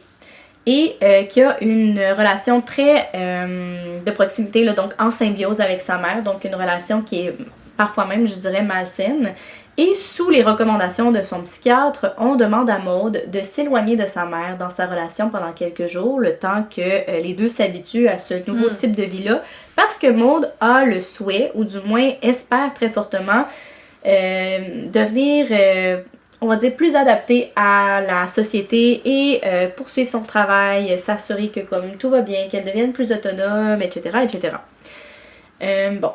et qui a une relation très de proximité, là, donc en symbiose avec sa mère, donc une relation qui est parfois même, je dirais, malsaine. Et sous les recommandations de son psychiatre, on demande à Maude de s'éloigner de sa mère dans sa relation pendant quelques jours, le temps que les deux s'habituent à ce nouveau type de vie-là, parce que Maude a le souhait, ou du moins espère très fortement, devenir, on va dire, plus adaptée à la société et poursuivre son travail, s'assurer que comme tout va bien, qu'elle devienne plus autonome, etc., etc.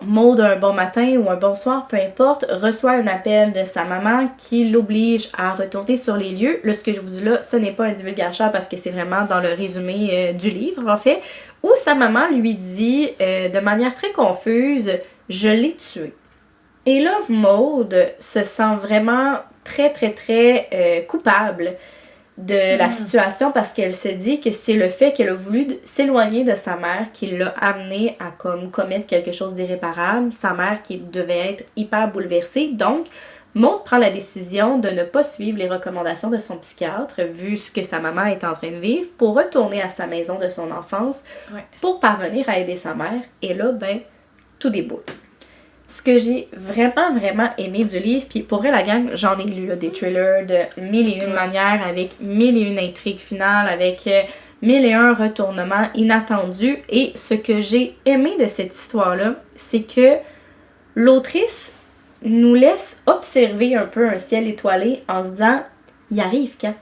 Maude, un bon matin ou un bon soir, peu importe, reçoit un appel de sa maman qui l'oblige à retourner sur les lieux. Là, ce que je vous dis là, ce n'est pas un divulgateur parce que c'est vraiment dans le résumé du livre, en fait, où sa maman lui dit de manière très confuse « Je l'ai tué ». Et là, Maude se sent vraiment très, très, très coupable de la situation parce qu'elle se dit que c'est le fait qu'elle a voulu s'éloigner de sa mère qui l'a amenée à commettre quelque chose d'irréparable. Sa mère qui devait être hyper bouleversée. Donc, Maud prend la décision de ne pas suivre les recommandations de son psychiatre, vu ce que sa maman est en train de vivre, pour retourner à sa maison de son enfance, pour parvenir à aider sa mère. Et là, ben, tout déboule. Ce que j'ai vraiment, vraiment aimé du livre, puis pour vrai, la gang, j'en ai lu là, des thrillers de mille et une manières, avec mille et une intrigues finales, avec mille et un retournements inattendus. Et ce que j'ai aimé de cette histoire-là, c'est que l'autrice nous laisse observer un peu un ciel étoilé en se disant « il arrive quand?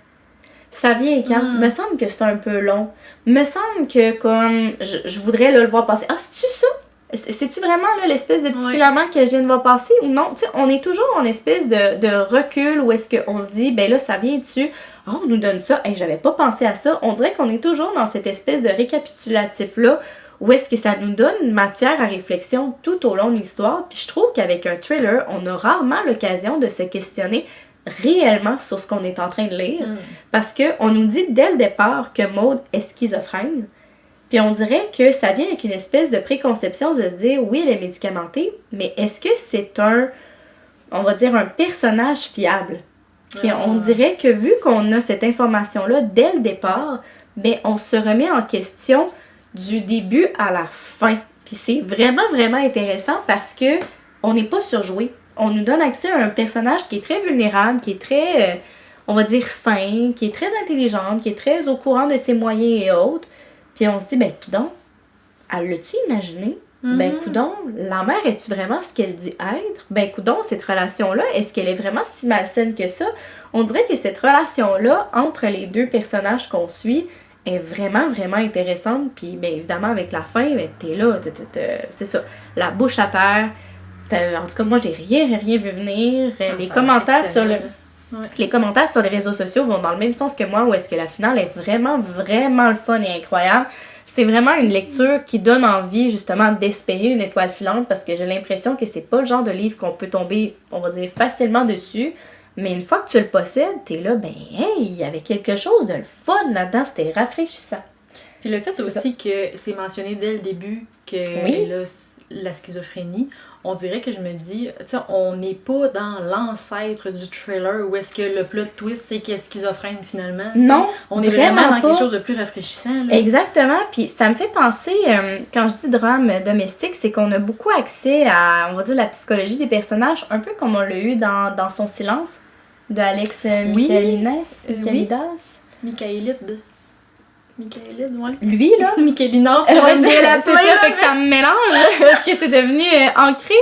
Ça vient quand? Me semble que c'est un peu long. Me semble que comme je voudrais là, le voir passer. Ah, c'est-tu ça? C'est-tu vraiment là, l'espèce de petit filament que je viens de voir passer ou non? » Tu sais, on est toujours en espèce de recul où est-ce qu'on se dit « ben là, ça vient-tu? Oh, on nous donne ça. Hey, j'avais pas pensé à ça. » On dirait qu'on est toujours dans cette espèce de récapitulatif-là où est-ce que ça nous donne matière à réflexion tout au long de l'histoire. Puis je trouve qu'avec un thriller, on a rarement l'occasion de se questionner réellement sur ce qu'on est en train de lire. Parce qu'on nous dit dès le départ que Maud est schizophrène. Puis on dirait que ça vient avec une espèce de préconception de se dire, oui, elle est médicamentée, mais est-ce que c'est on va dire, un personnage fiable? Puis on dirait que vu qu'on a cette information-là dès le départ, ben on se remet en question du début à la fin. Puis c'est vraiment, vraiment intéressant parce que on n'est pas surjoué. On nous donne accès à un personnage qui est très vulnérable, qui est très, on va dire, sain, qui est très intelligente, qui est très au courant de ses moyens et autres. Puis on se dit, ben coudonc, elle l'a-tu imaginé? Ben coudonc, la mère, est-tu vraiment ce qu'elle dit être? Ben coudonc, cette relation-là, est-ce qu'elle est vraiment si malsaine que ça? On dirait que cette relation-là, entre les deux personnages qu'on suit, est vraiment, vraiment intéressante. Puis, bien évidemment, avec la fin, ben, t'es là, c'est ça, la bouche à terre. En tout cas, moi, j'ai rien vu venir. Les commentaires sur les réseaux sociaux vont dans le même sens que moi, où est-ce que la finale est vraiment, vraiment le fun et incroyable. C'est vraiment une lecture qui donne envie, justement, d'espérer une étoile filante, parce que j'ai l'impression que c'est pas le genre de livre qu'on peut tomber, on va dire, facilement dessus. Mais une fois que tu le possèdes, t'es là, ben, hey, il y avait quelque chose de le fun là-dedans, c'était rafraîchissant. Puis le fait aussi que c'est mentionné dès le début qu'elle a la schizophrénie, on dirait que je me dis, tu sais, on n'est pas dans l'ancêtre du thriller où est-ce que le plot twist c'est qu'elle est schizophrène finalement. Non, on est vraiment dans quelque chose de plus rafraîchissant. Là. Exactement, puis ça me fait penser, quand je dis drame domestique, c'est qu'on a beaucoup accès à, on va dire, la psychologie des personnages, un peu comme on l'a eu dans Son silence, de Alex Michaelidas. Michaelide, ouais. Lui, là. Michaelinas, c'est ça, fait que ça me mélange, parce que c'est devenu ancré.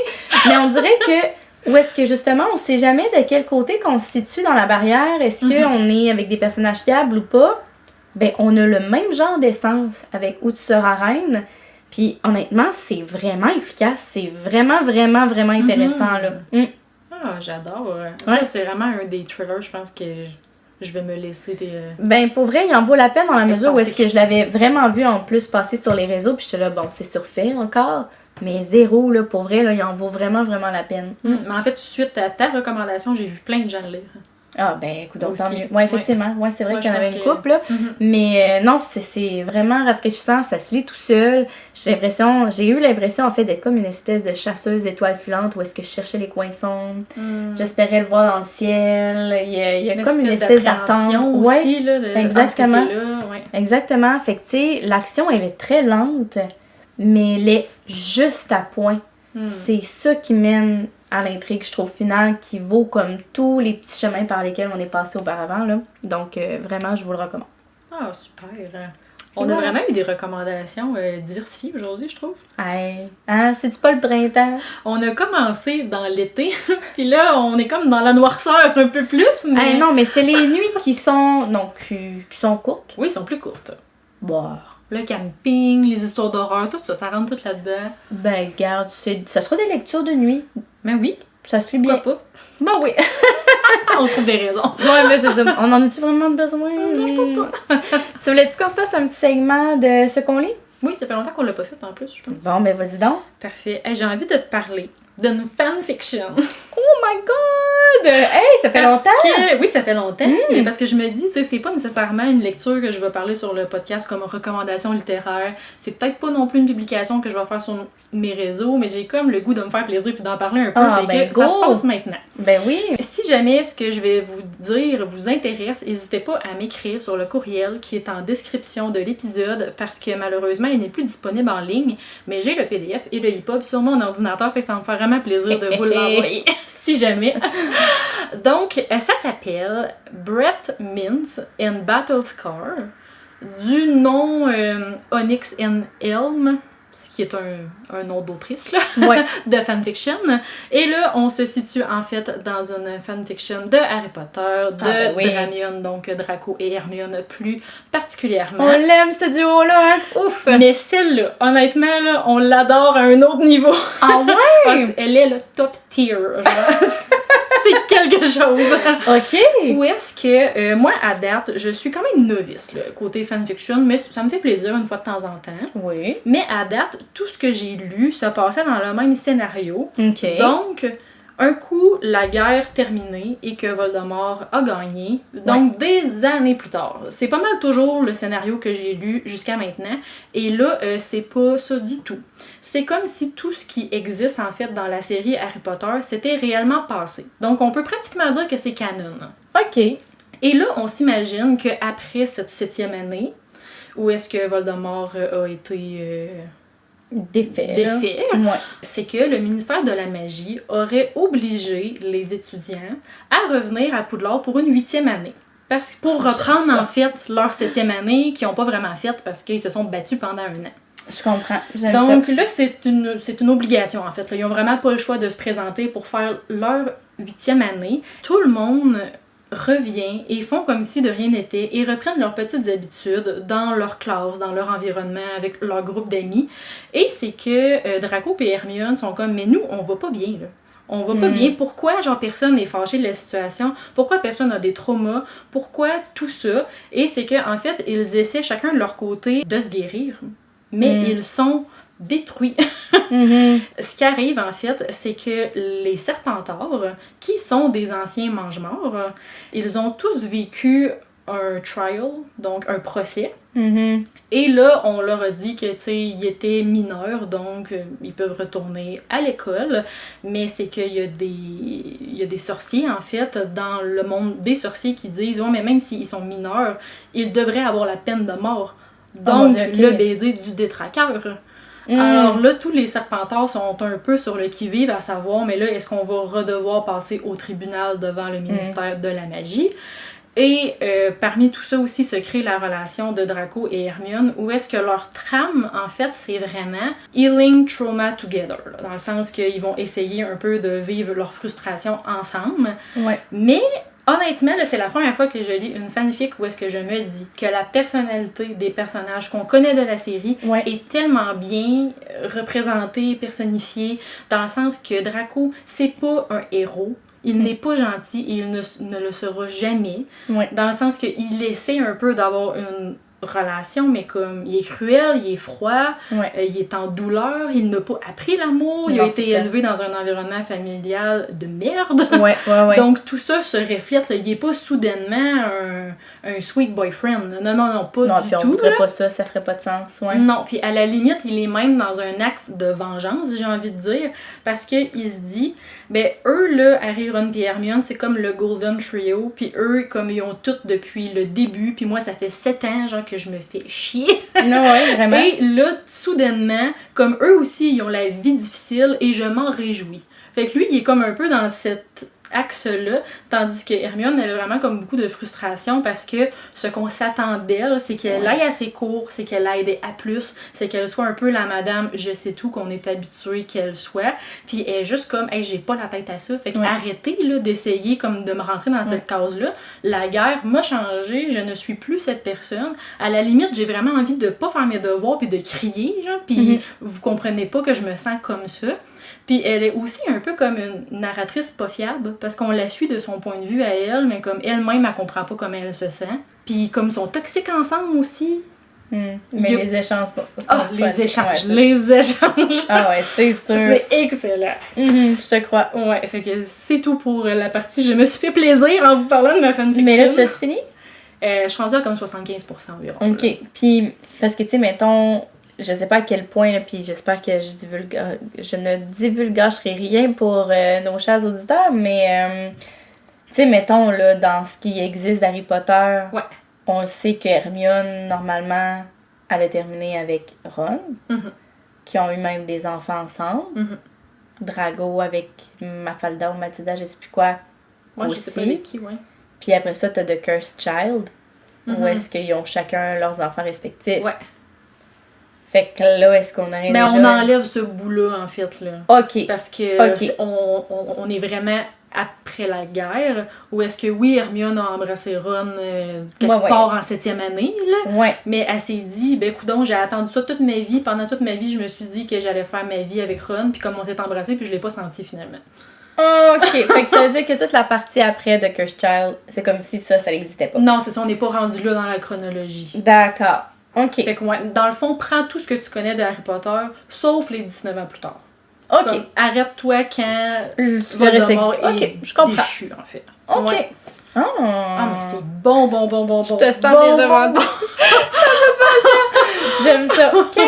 Mais on dirait que, où est-ce que justement, on sait jamais de quel côté qu'on se situe dans la barrière, est-ce qu'on est avec des personnages fiables ou pas? Ben, on a le même genre d'essence avec Où tu seras reine. Puis honnêtement, c'est vraiment efficace, c'est vraiment, vraiment, vraiment intéressant, là. Ah, j'adore. Ça, c'est vraiment un des thrillers, je pense que je vais me laisser des... Ben, pour vrai, il en vaut la peine dans la mesure où est-ce que je l'avais vraiment vu en plus passer sur les réseaux, puis j'étais là, bon, c'est surfait encore, mais zéro, là, pour vrai, là, il en vaut vraiment, vraiment la peine. Mais en fait, suite à ta recommandation, j'ai vu plein de gens le lire. Ah, ben, écoute, donc tant mieux. Ouais, effectivement. Ouais, c'est vrai qu'il y en avait une couple, là. Mais non, c'est vraiment rafraîchissant. Ça se lit tout seul. J'ai eu l'impression, en fait, d'être comme une espèce de chasseuse d'étoiles filantes où est-ce que je cherchais les coins sombres. J'espérais le voir dans le ciel. Il y a comme une espèce d'attente. Aussi, là, exactement. Ouais. Exactement. Fait que, tu sais, l'action, elle est très lente, mais elle est juste à point. C'est ça qui mène à l'intrigue, je trouve, finale, qui vaut comme tous les petits chemins par lesquels on est passé auparavant, là. Donc, vraiment, je vous le recommande. Ah, super! On a vraiment eu des recommandations diversifiées aujourd'hui, je trouve. Hey, hein, c'est-tu pas le printemps? On a commencé dans l'été, puis là, on est comme dans la noirceur un peu plus, mais... Hey, non, mais c'est les nuits qui sont... Non, qui sont courtes. Oui, ils sont plus courtes. Bon... Le camping, les histoires d'horreur, tout ça, ça rentre tout là-dedans. Ben, garde, ça sera des lectures de nuit. Ben oui. Ça se lit bien. Pourquoi pas? Ben oui. On se trouve des raisons. Ouais, mais c'est ça. On en a-tu vraiment besoin? Non, je pense pas. Tu voulais-tu qu'on se fasse un petit segment de ce qu'on lit? Oui, ça fait longtemps qu'on l'a pas fait en plus, je pense. Bon, ben vas-y donc. Parfait. Hey, j'ai envie de te parler d'une fanfiction. Oh my god! Hey, ça fait longtemps! Oui, ça fait longtemps, mais parce que je me dis, tu sais, c'est pas nécessairement une lecture que je vais parler sur le podcast comme recommandation littéraire. C'est peut-être pas non plus une publication que je vais faire sur Ouais. mes réseaux, mais j'ai comme le goût de me faire plaisir puis d'en parler un peu, Ah, fait ben que ça go! se passe maintenant. Ben oui! Si jamais ce que je vais vous dire vous intéresse, n'hésitez pas à m'écrire sur le courriel qui est en description de l'épisode parce que malheureusement il n'est plus disponible en ligne, mais j'ai le PDF et le EPUB sur mon ordinateur, fait que ça me fait vraiment plaisir de vous l'envoyer si jamais. Donc, ça s'appelle Breath Mints and Battle Scar du nom Onyx and Elm, ce qui est un nom d'autrice là, Ouais. de fanfiction. Et là, on se situe en fait dans une fanfiction de Harry Potter, de ben oui. Dramion, donc Draco et Hermione plus particulièrement. On l'aime ce duo-là, hein? Ouf! Mais celle-là, honnêtement, là, on l'adore à un autre niveau. Ah ouais? Parce qu'elle est le top tier. Genre. C'est quelque chose. Ok! Où est-ce que, moi, à date, je suis quand même novice, là, côté fanfiction, mais ça me fait plaisir une fois de temps en temps. Oui. Mais à date, tout ce que j'ai lu se passait dans le même scénario. Ok. Donc, un coup, la guerre terminée et que Voldemort a gagné. Donc, des années plus tard. C'est pas mal toujours le scénario que j'ai lu jusqu'à maintenant. Et là, c'est pas ça du tout. C'est comme si tout ce qui existe, en fait, dans la série Harry Potter, s'était réellement passé. Donc, on peut pratiquement dire que c'est canon. Ok. Et là, on s'imagine qu'après cette 7e année, où est-ce que Voldemort a été Défait. défait, Ouais. c'est que le ministère de la Magie aurait obligé les étudiants à revenir à Poudlard pour une 8e année. Parce que pour reprendre, ça. en fait, leur 7e année, qu'ils n'ont pas vraiment faite parce qu'ils se sont battus pendant un an. Je comprends. J'aime ça. Donc là, c'est une obligation, en fait. Là. Ils n'ont vraiment pas le choix de se présenter pour faire leur 8e année. Tout le monde revient et font comme si de rien n'était et reprennent leurs petites habitudes dans leur classe, dans leur environnement, avec leur groupe d'amis. Et c'est que Draco et Hermione sont comme « Mais nous, on va pas bien, là. On va pas bien. Pourquoi, genre, personne n'est fâché de la situation? Pourquoi personne a des traumas? Pourquoi tout ça? » Et c'est que en fait, ils essaient chacun de leur côté de se guérir, mais ils sont détruits. Ce qui arrive, en fait, c'est que les Serpentards, qui sont des anciens mange-morts, ils ont tous vécu un trial, donc un procès. Et là, on leur a dit que, tu sais, ils étaient mineurs, donc ils peuvent retourner à l'école, mais c'est qu'il y a des sorciers, en fait, dans le monde des sorciers qui disent « Ouais, mais même s'ils sont mineurs, ils devraient avoir la peine de mort. » Donc, le baiser du détraqueur. Alors là, tous les Serpentards sont un peu sur le qui-vive à savoir, mais là, est-ce qu'on va redevoir passer au tribunal devant le ministère de la Magie? Et parmi tout ça aussi se crée la relation de Draco et Hermione, où est-ce que leur trame, en fait, c'est vraiment healing trauma together, là, dans le sens qu'ils vont essayer un peu de vivre leur frustration ensemble. Ouais. Mais honnêtement, là, c'est la première fois que je lis une fanfic où est-ce que je me dis que la personnalité des personnages qu'on connaît de la série est tellement bien représentée, personnifiée, dans le sens que Draco, c'est pas un héros. Il n'est pas gentil et il ne le sera jamais. Dans le sens qu'il essaie un peu d'avoir une relation, mais comme il est cruel, il est froid, il est en douleur, il n'a pas appris l'amour, il a été élevé dans un environnement familial de merde. Donc tout ça se reflète, là, il n'est pas soudainement un sweet boyfriend. Non, pas du tout. Non, pas ça ferait pas de sens. Non, puis à la limite, il est même dans un axe de vengeance, j'ai envie de dire, parce qu'il se dit, ben eux, là, Harry, Ron et Hermione, c'est comme le Golden Trio, puis eux, comme ils ont tout depuis le début, puis moi, ça fait 7 ans, genre, que je me fais chier. Non, vraiment. Et là, soudainement, comme eux aussi, ils ont la vie difficile, et je m'en réjouis. Fait que lui, il est comme un peu dans cet axe-là, tandis que Hermione, elle a vraiment comme beaucoup de frustration parce que ce qu'on s'attend d'elle, c'est qu'elle aille à ses cours, c'est qu'elle aille à plus, c'est qu'elle soit un peu la madame je sais tout qu'on est habitué qu'elle soit, puis elle est juste comme hey, j'ai pas la tête à ça, fait que arrêtez là d'essayer comme de me rentrer dans cette case-là. La guerre m'a changé, je ne suis plus cette personne. À la limite, j'ai vraiment envie de pas faire mes devoirs puis de crier, genre, puis vous comprenez pas que je me sens comme ça. Puis elle est aussi un peu comme une narratrice pas fiable, parce qu'on la suit de son point de vue à elle, mais comme elle-même, elle comprend pas comment elle se sent. Puis comme ils sont toxiques ensemble aussi. Mais les échanges sont les échanges! Ah ouais, c'est sûr! C'est excellent! Je te crois. Ouais, fait que c'est tout pour la partie. Je me suis fait plaisir en vous parlant de ma fanfiction. Mais là, tu as-tu fini? Je suis rendue à comme 75% environ. Ok, puis parce que tu sais, mettons... je sais pas à quel point, là, puis j'espère que je ne divulgacherai rien pour nos chers auditeurs, mais tu sais, mettons, là, dans ce qui existe d'Harry Potter, Ouais. on le sait que Hermione, normalement, elle a terminé avec Ron, qui ont eu même des enfants ensemble. Drago avec Mafalda ou Matilda, je sais plus quoi, Ouais, je aussi. sais pas avec qui, ouais. Puis après ça, t'as The Cursed Child, où est-ce qu'ils ont chacun leurs enfants respectifs. Ouais. Fait que là, est-ce qu'on aurait Mais déjà... on enlève ce bout-là, en fait, là. OK. Parce que Ok. on est vraiment après la guerre, où est-ce que, oui, Hermione a embrassé Ron quelque Ouais. part en 7e année, là. Ouais. Mais elle s'est dit, ben coudonc, j'ai attendu ça toute ma vie. Pendant toute ma vie, je me suis dit que j'allais faire ma vie avec Ron, puis comme on s'est embrassé, puis je l'ai pas senti finalement. OK. Fait que ça veut dire que toute la partie après de Cursed Child, c'est comme si ça n'existait pas. Non, c'est ça, on n'est pas rendu là dans la chronologie. D'accord. OK. Fait que, ouais, dans le fond, prends tout ce que tu connais de Harry Potter, sauf les 19 ans plus tard. OK. Comme, arrête-toi quand Le reste Voldemort existe. est OK, je comprends. déchu, en fait. OK. Ouais. Ah, Ah, mais c'est bon. Je te sens déjà vendu. J'aime ça. OK.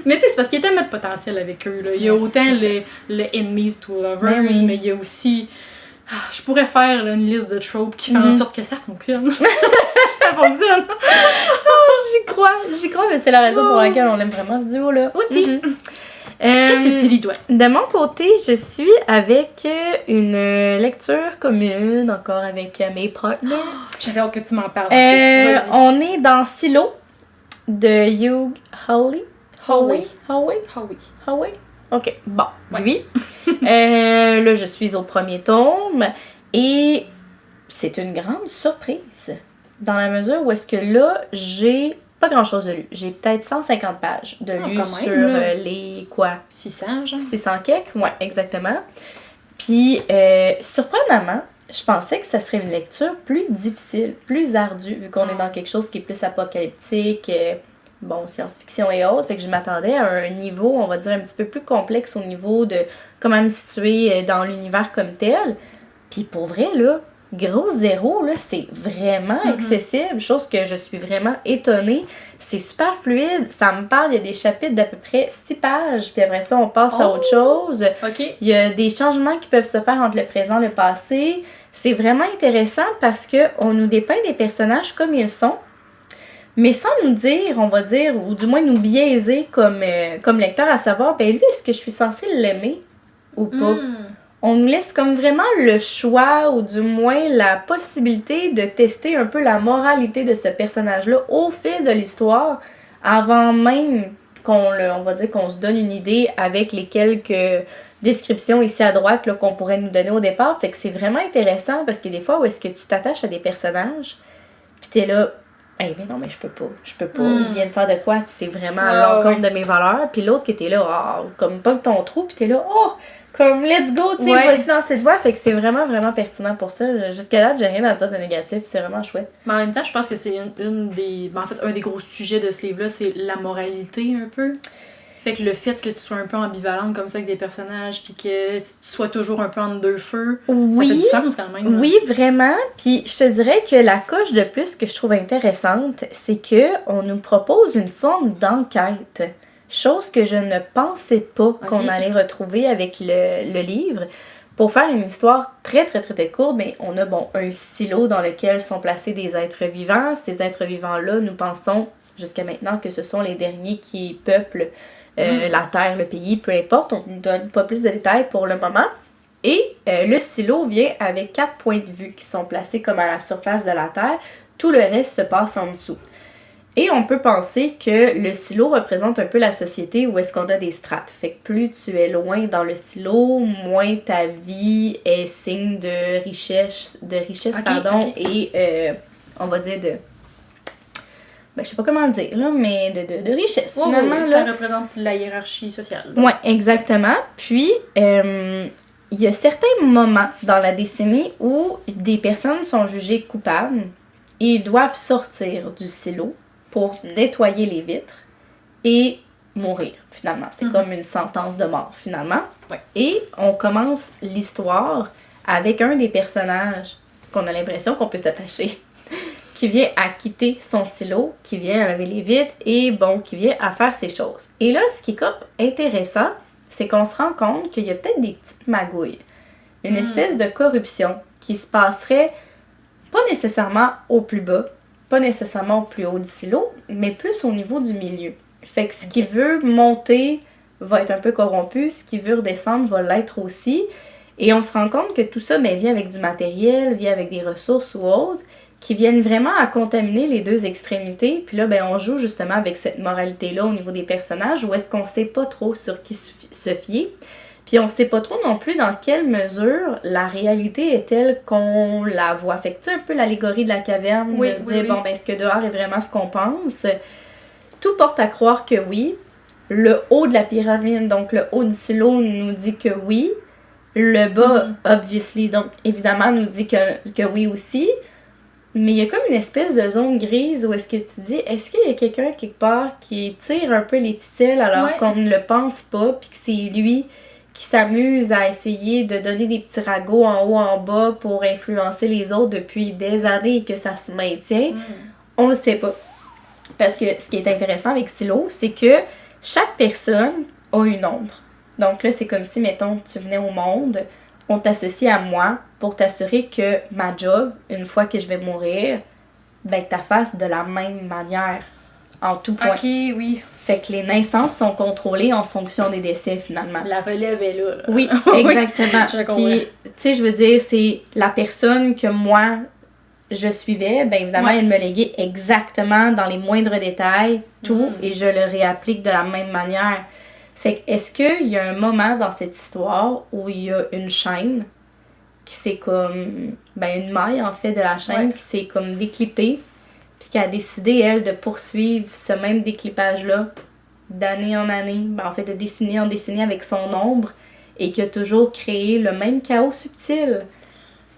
Mais tu sais, c'est parce qu'il y a tellement de potentiel avec eux. Là. Il y a autant le enemies to lovers, Ben oui. mais il y a aussi... Ah, je pourrais faire là, une liste de tropes qui fait en sorte que ça fonctionne. Ça fonctionne. J'y crois, mais c'est la raison pour laquelle on aime vraiment ce duo-là. Aussi. Mhm. Qu'est-ce que tu lis, toi? De mon côté, je suis avec une lecture commune, encore avec mes partners. J'avais hâte que tu m'en parles. En plus. Vas-y. On est dans Silo de Hugh Howley. Howey. Howey? Howey. Howey? Ok, bon, Ouais. lui. Là, je suis au premier tome et c'est une grande surprise dans la mesure où est-ce que là, j'ai pas grand-chose de lu. J'ai peut-être 150 pages de lu quand sur même, là. les, quoi, 600, genre? 600 quelques? Ouais, exactement. Puis, surprenamment, je pensais que ça serait une lecture plus difficile, plus ardue, vu qu'on est dans quelque chose qui est plus apocalyptique, bon, science-fiction et autres. Fait que je m'attendais à un niveau, on va dire, un petit peu plus complexe au niveau de comment me situer dans l'univers comme tel. Puis pour vrai, là, gros zéro, là, c'est vraiment accessible, chose que je suis vraiment étonnée. C'est super fluide, ça me parle, il y a des chapitres d'à peu près 6 pages, puis après ça, on passe à autre chose. OK. Il y a des changements qui peuvent se faire entre le présent et le passé. C'est vraiment intéressant parce que on nous dépeint des personnages comme ils sont, mais sans nous dire, on va dire, ou du moins nous biaiser comme lecteur à savoir, ben lui, est-ce que je suis censée l'aimer ou pas? On nous laisse comme vraiment le choix, ou du moins la possibilité de tester un peu la moralité de ce personnage-là au fil de l'histoire, avant même on va dire qu'on se donne une idée avec les quelques descriptions ici à droite là, qu'on pourrait nous donner au départ. Fait que c'est vraiment intéressant parce que des fois où est-ce que tu t'attaches à des personnages, pis t'es là, hey, mais non, mais je peux pas, ils viennent faire de quoi, pis c'est vraiment à l'encontre de mes valeurs, puis l'autre qui était là, oh, comme pas que ton trou, pis t'es là, oh, comme let's go, tu sais, vas-y dans cette voie, fait que c'est vraiment, vraiment pertinent pour ça. Jusqu'à là, j'ai rien à dire de négatif, c'est vraiment chouette. Mais en même temps, je pense que c'est une des... En fait, un des gros sujets de ce livre-là, c'est la moralité, un peu. Fait que le fait que tu sois un peu ambivalente comme ça avec des personnages, puis que tu sois toujours un peu entre deux feux, ça fait du sens quand même. Là. Oui, vraiment. Puis je te dirais que la coche de plus que je trouve intéressante, c'est que on nous propose une forme d'enquête. Chose que je ne pensais pas qu'on allait retrouver avec le livre. Pour faire une histoire très, très, très, très courte, mais on a un silo dans lequel sont placés des êtres vivants. Ces êtres vivants-là, nous pensons jusqu'à maintenant que ce sont les derniers qui peuplent la terre, le pays, peu importe. On ne nous donne pas plus de détails pour le moment. Et le silo vient avec 4 points de vue qui sont placés comme à la surface de la terre. Tout le reste se passe en dessous. Et on peut penser que le silo représente un peu la société où est-ce qu'on a des strates. Fait que plus tu es loin dans le silo, moins ta vie est signe de richesse, et on va dire je sais pas comment le dire, là, mais de richesse, finalement. Oui, ça représente la hiérarchie sociale. Oui, exactement. Puis, il y a certains moments dans la décennie où des personnes sont jugées coupables et ils doivent sortir du silo pour nettoyer les vitres et mourir, finalement. C'est comme une sentence de mort, finalement. Ouais. Et on commence l'histoire avec un des personnages qu'on a l'impression qu'on peut s'attacher. qui vient à quitter son stylo, qui vient à laver les vitres et bon, qui vient à faire ses choses. Et là, ce qui est comme intéressant, c'est qu'on se rend compte qu'il y a peut-être des petites magouilles. Une espèce de corruption qui se passerait pas nécessairement au plus bas, pas nécessairement au plus haut du silo, mais plus au niveau du milieu. Fait que ce qui veut monter va être un peu corrompu, ce qui veut redescendre va l'être aussi. Et on se rend compte que tout ça vient avec du matériel, vient avec des ressources ou autres, qui viennent vraiment à contaminer les deux extrémités. Puis là, on joue justement avec cette moralité-là au niveau des personnages, où est-ce qu'on sait pas trop sur qui se fier. Puis on sait pas trop non plus dans quelle mesure la réalité est telle qu'on la voit. Fait que tu sais, un peu l'allégorie de la caverne, de se dire, bon, ce que dehors est vraiment ce qu'on pense. Tout porte à croire que oui. Le haut de la pyramide, donc le haut du silo, nous dit que oui. Le bas, obviously, donc évidemment, nous dit que oui aussi. Mais il y a comme une espèce de zone grise où est-ce que tu dis, est-ce qu'il y a quelqu'un quelque part qui tire un peu les ficelles alors qu'on ne le pense pas, puis que c'est lui qui s'amuse à essayer de donner des petits ragots en haut, en bas pour influencer les autres depuis des années et que ça se maintient? On le sait pas. Parce que ce qui est intéressant avec Silo, c'est que chaque personne a une ombre. Donc là, c'est comme si, mettons, tu venais au monde, on t'associe à moi pour t'assurer que ma job, une fois que je vais mourir, que tu la fasses de la même manière, en tout point. Ok, oui. Fait que les naissances sont contrôlées en fonction des décès, finalement. La relève est là. Oui, exactement. Je comprends. Puis, tu sais, je veux dire, c'est la personne que moi, je suivais, évidemment, elle me léguait exactement dans les moindres détails, tout, et je le réapplique de la même manière. Fait que, est-ce qu'il y a un moment dans cette histoire où il y a une chaîne qui s'est comme... une maille, en fait, de la chaîne qui s'est comme déclippée, puis qui a décidé, elle, de poursuivre ce même déclippage-là d'année en année, en fait, de décennie en décennie avec son ombre, et qui a toujours créé le même chaos subtil.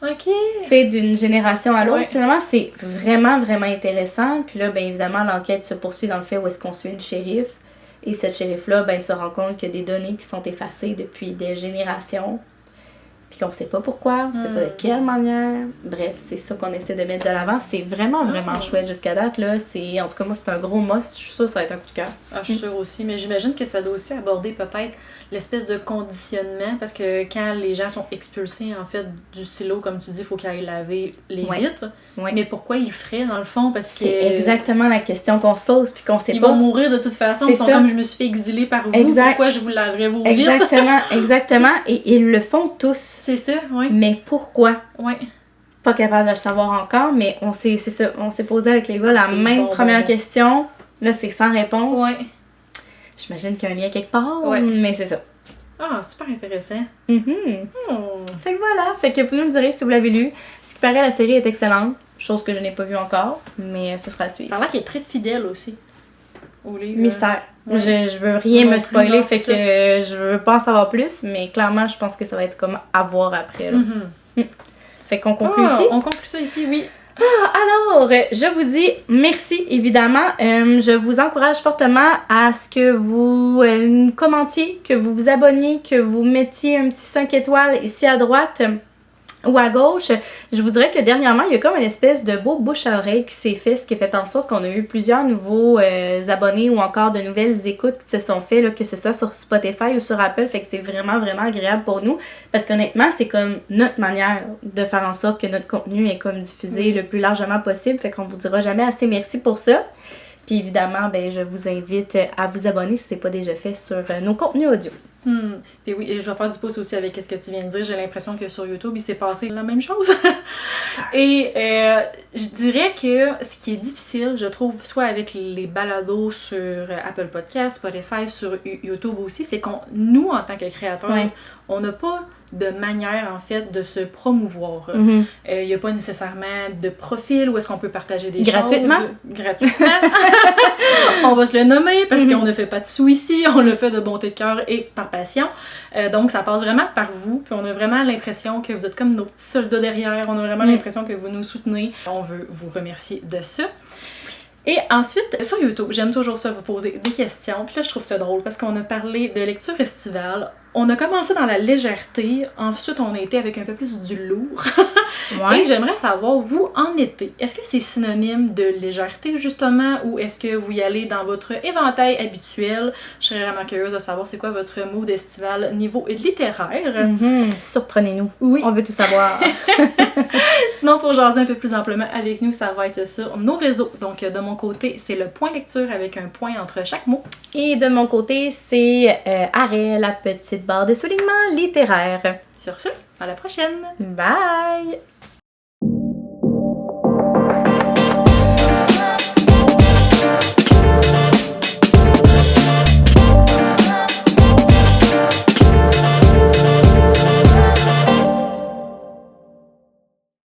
Ok. Tu sais, d'une génération à l'autre. Finalement, c'est vraiment, vraiment intéressant. Puis là, évidemment, l'enquête se poursuit dans le fait où est-ce qu'on suit une shérif. Et cette shérif-là, se rend compte qu'il y a des données qui sont effacées depuis des générations. Puis qu'on sait pas pourquoi, on sait pas de quelle manière. Bref, c'est ça qu'on essaie de mettre de l'avant. C'est vraiment, vraiment chouette jusqu'à date, là. En tout cas, moi, c'est un gros must. Je suis sûre que ça va être un coup de cœur. Ah, je suis sûre aussi. Mais j'imagine que ça doit aussi aborder peut-être l'espèce de conditionnement. Parce que quand les gens sont expulsés, en fait, du silo, comme tu dis, il faut qu'ils aillent laver les vitres. Mais pourquoi ils le feraient, dans le fond? Parce que c'est exactement la question qu'on se pose, puis qu'on sait ils pas. Ils vont mourir de toute façon. Ils sont comme, je me suis fait exiler par vous. Pourquoi je vous laverais vos vitres? Exactement. Et ils le font tous. C'est ça, oui. Mais pourquoi? Oui. Pas capable de le savoir encore, mais on s'est posé avec les gars la même première question. Là, c'est sans réponse. Oui. J'imagine qu'il y a un lien quelque part, mais c'est ça. Ah, super intéressant. Fait que voilà. Fait que vous nous direz si vous l'avez lu. Ce qui paraît, la série est excellente. Chose que je n'ai pas vue encore, mais ce sera à suivre. Ça a l'air qu'il est très fidèle aussi au livre. Mystère. Je veux rien me spoiler, fait que je veux pas en savoir plus, mais clairement, je pense que ça va être comme à voir après. Là. Fait qu'on conclut ici. On conclut ça ici, oui. Alors, je vous dis merci, évidemment. Je vous encourage fortement à ce que vous commentiez, que vous vous abonniez, que vous mettiez un petit 5 étoiles ici à droite ou à gauche. Je vous dirais que dernièrement, il y a comme une espèce de beau bouche à oreille qui s'est fait, ce qui a fait en sorte qu'on a eu plusieurs nouveaux abonnés ou encore de nouvelles écoutes qui se sont fait, là, que ce soit sur Spotify ou sur Apple. Fait que c'est vraiment, vraiment agréable pour nous. Parce qu'honnêtement, c'est comme notre manière de faire en sorte que notre contenu est comme diffusé le plus largement possible. Fait qu'on vous dira jamais assez merci pour ça. Puis évidemment, je vous invite à vous abonner si ce n'est pas déjà fait sur nos contenus audio. Puis oui, et je vais faire du pouce aussi avec ce que tu viens de dire. J'ai l'impression que sur YouTube, il s'est passé la même chose. Et je dirais que ce qui est difficile, je trouve, soit avec les balados sur Apple Podcasts, Spotify, sur YouTube aussi, c'est qu'on, nous, en tant que créateurs, on n'a pas de manière, en fait, de se promouvoir. Il n'y a pas nécessairement de profil où est-ce qu'on peut partager des choses. Gratuitement. On va se le nommer parce qu'on ne fait pas de sous ici, on le fait de bonté de cœur et par passion. Donc, ça passe vraiment par vous. Puis on a vraiment l'impression que vous êtes comme nos petits soldats derrière. On a vraiment l'impression que vous nous soutenez. On veut vous remercier de ça. Et ensuite, sur YouTube, j'aime toujours ça, vous poser des questions. Puis là, je trouve ça drôle parce qu'on a parlé de lecture estivale. On a commencé dans la légèreté. Ensuite, on a été avec un peu plus du lourd. Ouais. Et j'aimerais savoir, vous, en été, est-ce que c'est synonyme de légèreté, justement, ou est-ce que vous y allez dans votre éventail habituel? Je serais vraiment curieuse de savoir c'est quoi votre mood estival niveau littéraire. Surprenez-nous. Oui. On veut tout savoir. Sinon, pour jaser un peu plus amplement avec nous, ça va être sur nos réseaux. Donc, de mon côté, c'est le point lecture avec un point entre chaque mot. Et de mon côté, c'est arrêt, la petite barre de soulignement littéraire. Sur ce, à la prochaine! Bye!